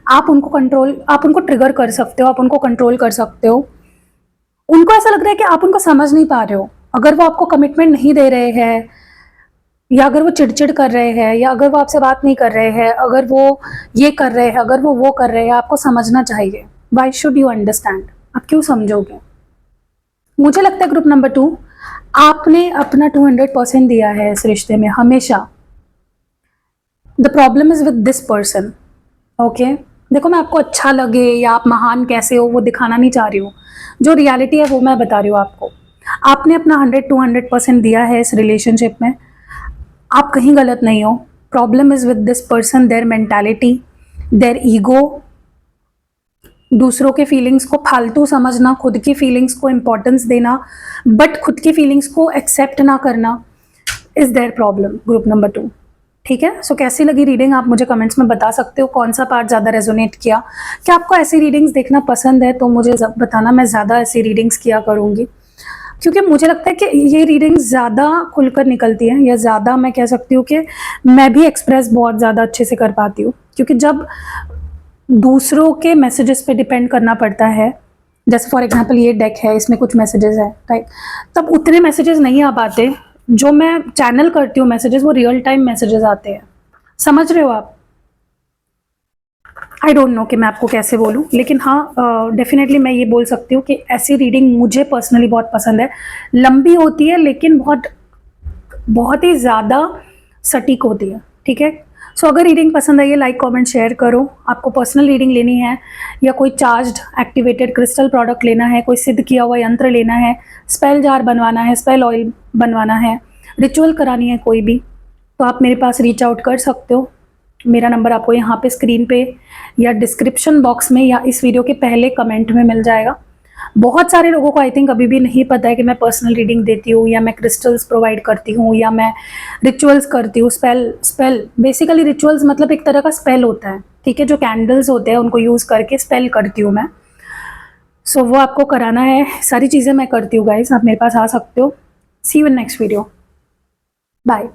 आप उनको ट्रिगर कर सकते हो, आप उनको कंट्रोल कर सकते हो। उनको ऐसा लग रहा है कि आप उनको समझ नहीं पा रहे हो। अगर वो आपको कमिटमेंट नहीं दे रहे हैं, या अगर वो चिड़चिड़ कर रहे हैं, या अगर वो आपसे बात नहीं कर रहे हैं, अगर वो ये कर रहे हैं, अगर वो कर रहे हैं, आपको समझना चाहिए। Why should you understand? आप क्यों समझोगे? मुझे लगता है ग्रुप नंबर 2, आपने अपना 200% दिया है इस रिश्ते में हमेशा। The problem is with this person. Okay, देखो, मैं आपको अच्छा लगे या आप महान कैसे हो वो दिखाना नहीं चाह रही हूँ। जो रियलिटी है वो मैं बता रही हूँ आपको। आपने अपना 100-200% दिया है इस रिलेशनशिप में। आप कहीं गलत नहीं हो। Problem is with this person, their mentality, their ego, दूसरों के फीलिंग्स को फालतू समझना, खुद की फीलिंग्स को इंपॉर्टेंस देना, बट खुद की फीलिंग्स को एक्सेप्ट ना करना, is their problem, group number 2। ठीक है, सो कैसी लगी रीडिंग आप मुझे कमेंट्स में बता सकते हो। कौन सा पार्ट ज़्यादा रेजोनेट किया? क्या आपको ऐसी रीडिंग्स देखना पसंद है? तो मुझे बताना, मैं ज़्यादा ऐसी रीडिंग्स किया करूँगी, क्योंकि मुझे लगता है कि ये रीडिंग्स ज़्यादा खुलकर निकलती हैं, या ज़्यादा मैं कह सकती हूँ कि मैं भी एक्सप्रेस बहुत ज़्यादा अच्छे से कर पाती हूँ। क्योंकि जब दूसरों के मैसेजेस पे डिपेंड करना पड़ता है, जैसे फॉर एग्जांपल ये डेक है, इसमें कुछ मैसेजेस है, राइट, तब उतने मैसेजेस नहीं आ पाते। जो मैं चैनल करती हूँ मैसेजेस, वो रियल टाइम मैसेजेस आते हैं। समझ रहे हो आप? आई डोंट नो कि मैं आपको कैसे बोलूँ, लेकिन हाँ, डेफिनेटली मैं ये बोल सकती हूँ कि ऐसी रीडिंग मुझे पर्सनली बहुत पसंद है। लंबी होती है लेकिन बहुत बहुत ही ज़्यादा सटीक होती है। ठीक है, सो अगर रीडिंग पसंद आई है, लाइक कमेंट शेयर करो। आपको पर्सनल रीडिंग लेनी है, या कोई चार्ज्ड एक्टिवेटेड क्रिस्टल प्रोडक्ट लेना है, कोई सिद्ध किया हुआ यंत्र लेना है, स्पेल जार बनवाना है, स्पेल ऑयल बनवाना है, रिचुअल करानी है कोई भी, तो आप मेरे पास रीच आउट कर सकते हो। मेरा नंबर आपको यहाँ पे स्क्रीन पे या डिस्क्रिप्शन बॉक्स में या इस वीडियो के पहले कमेंट में मिल जाएगा। बहुत सारे लोगों को आई थिंक अभी भी नहीं पता है कि मैं पर्सनल रीडिंग देती हूँ, या मैं क्रिस्टल्स प्रोवाइड करती हूँ, या मैं रिचुअल्स करती हूँ। स्पेल बेसिकली, रिचुअल्स मतलब एक तरह का स्पेल होता है। ठीक है, जो कैंडल्स होते हैं उनको यूज़ करके स्पेल करती हूँ मैं। सो वो आपको कराना है, सारी चीज़ें मैं करती हूँ गाइस, आप मेरे पास आ सकते हो। See you in next video, bye.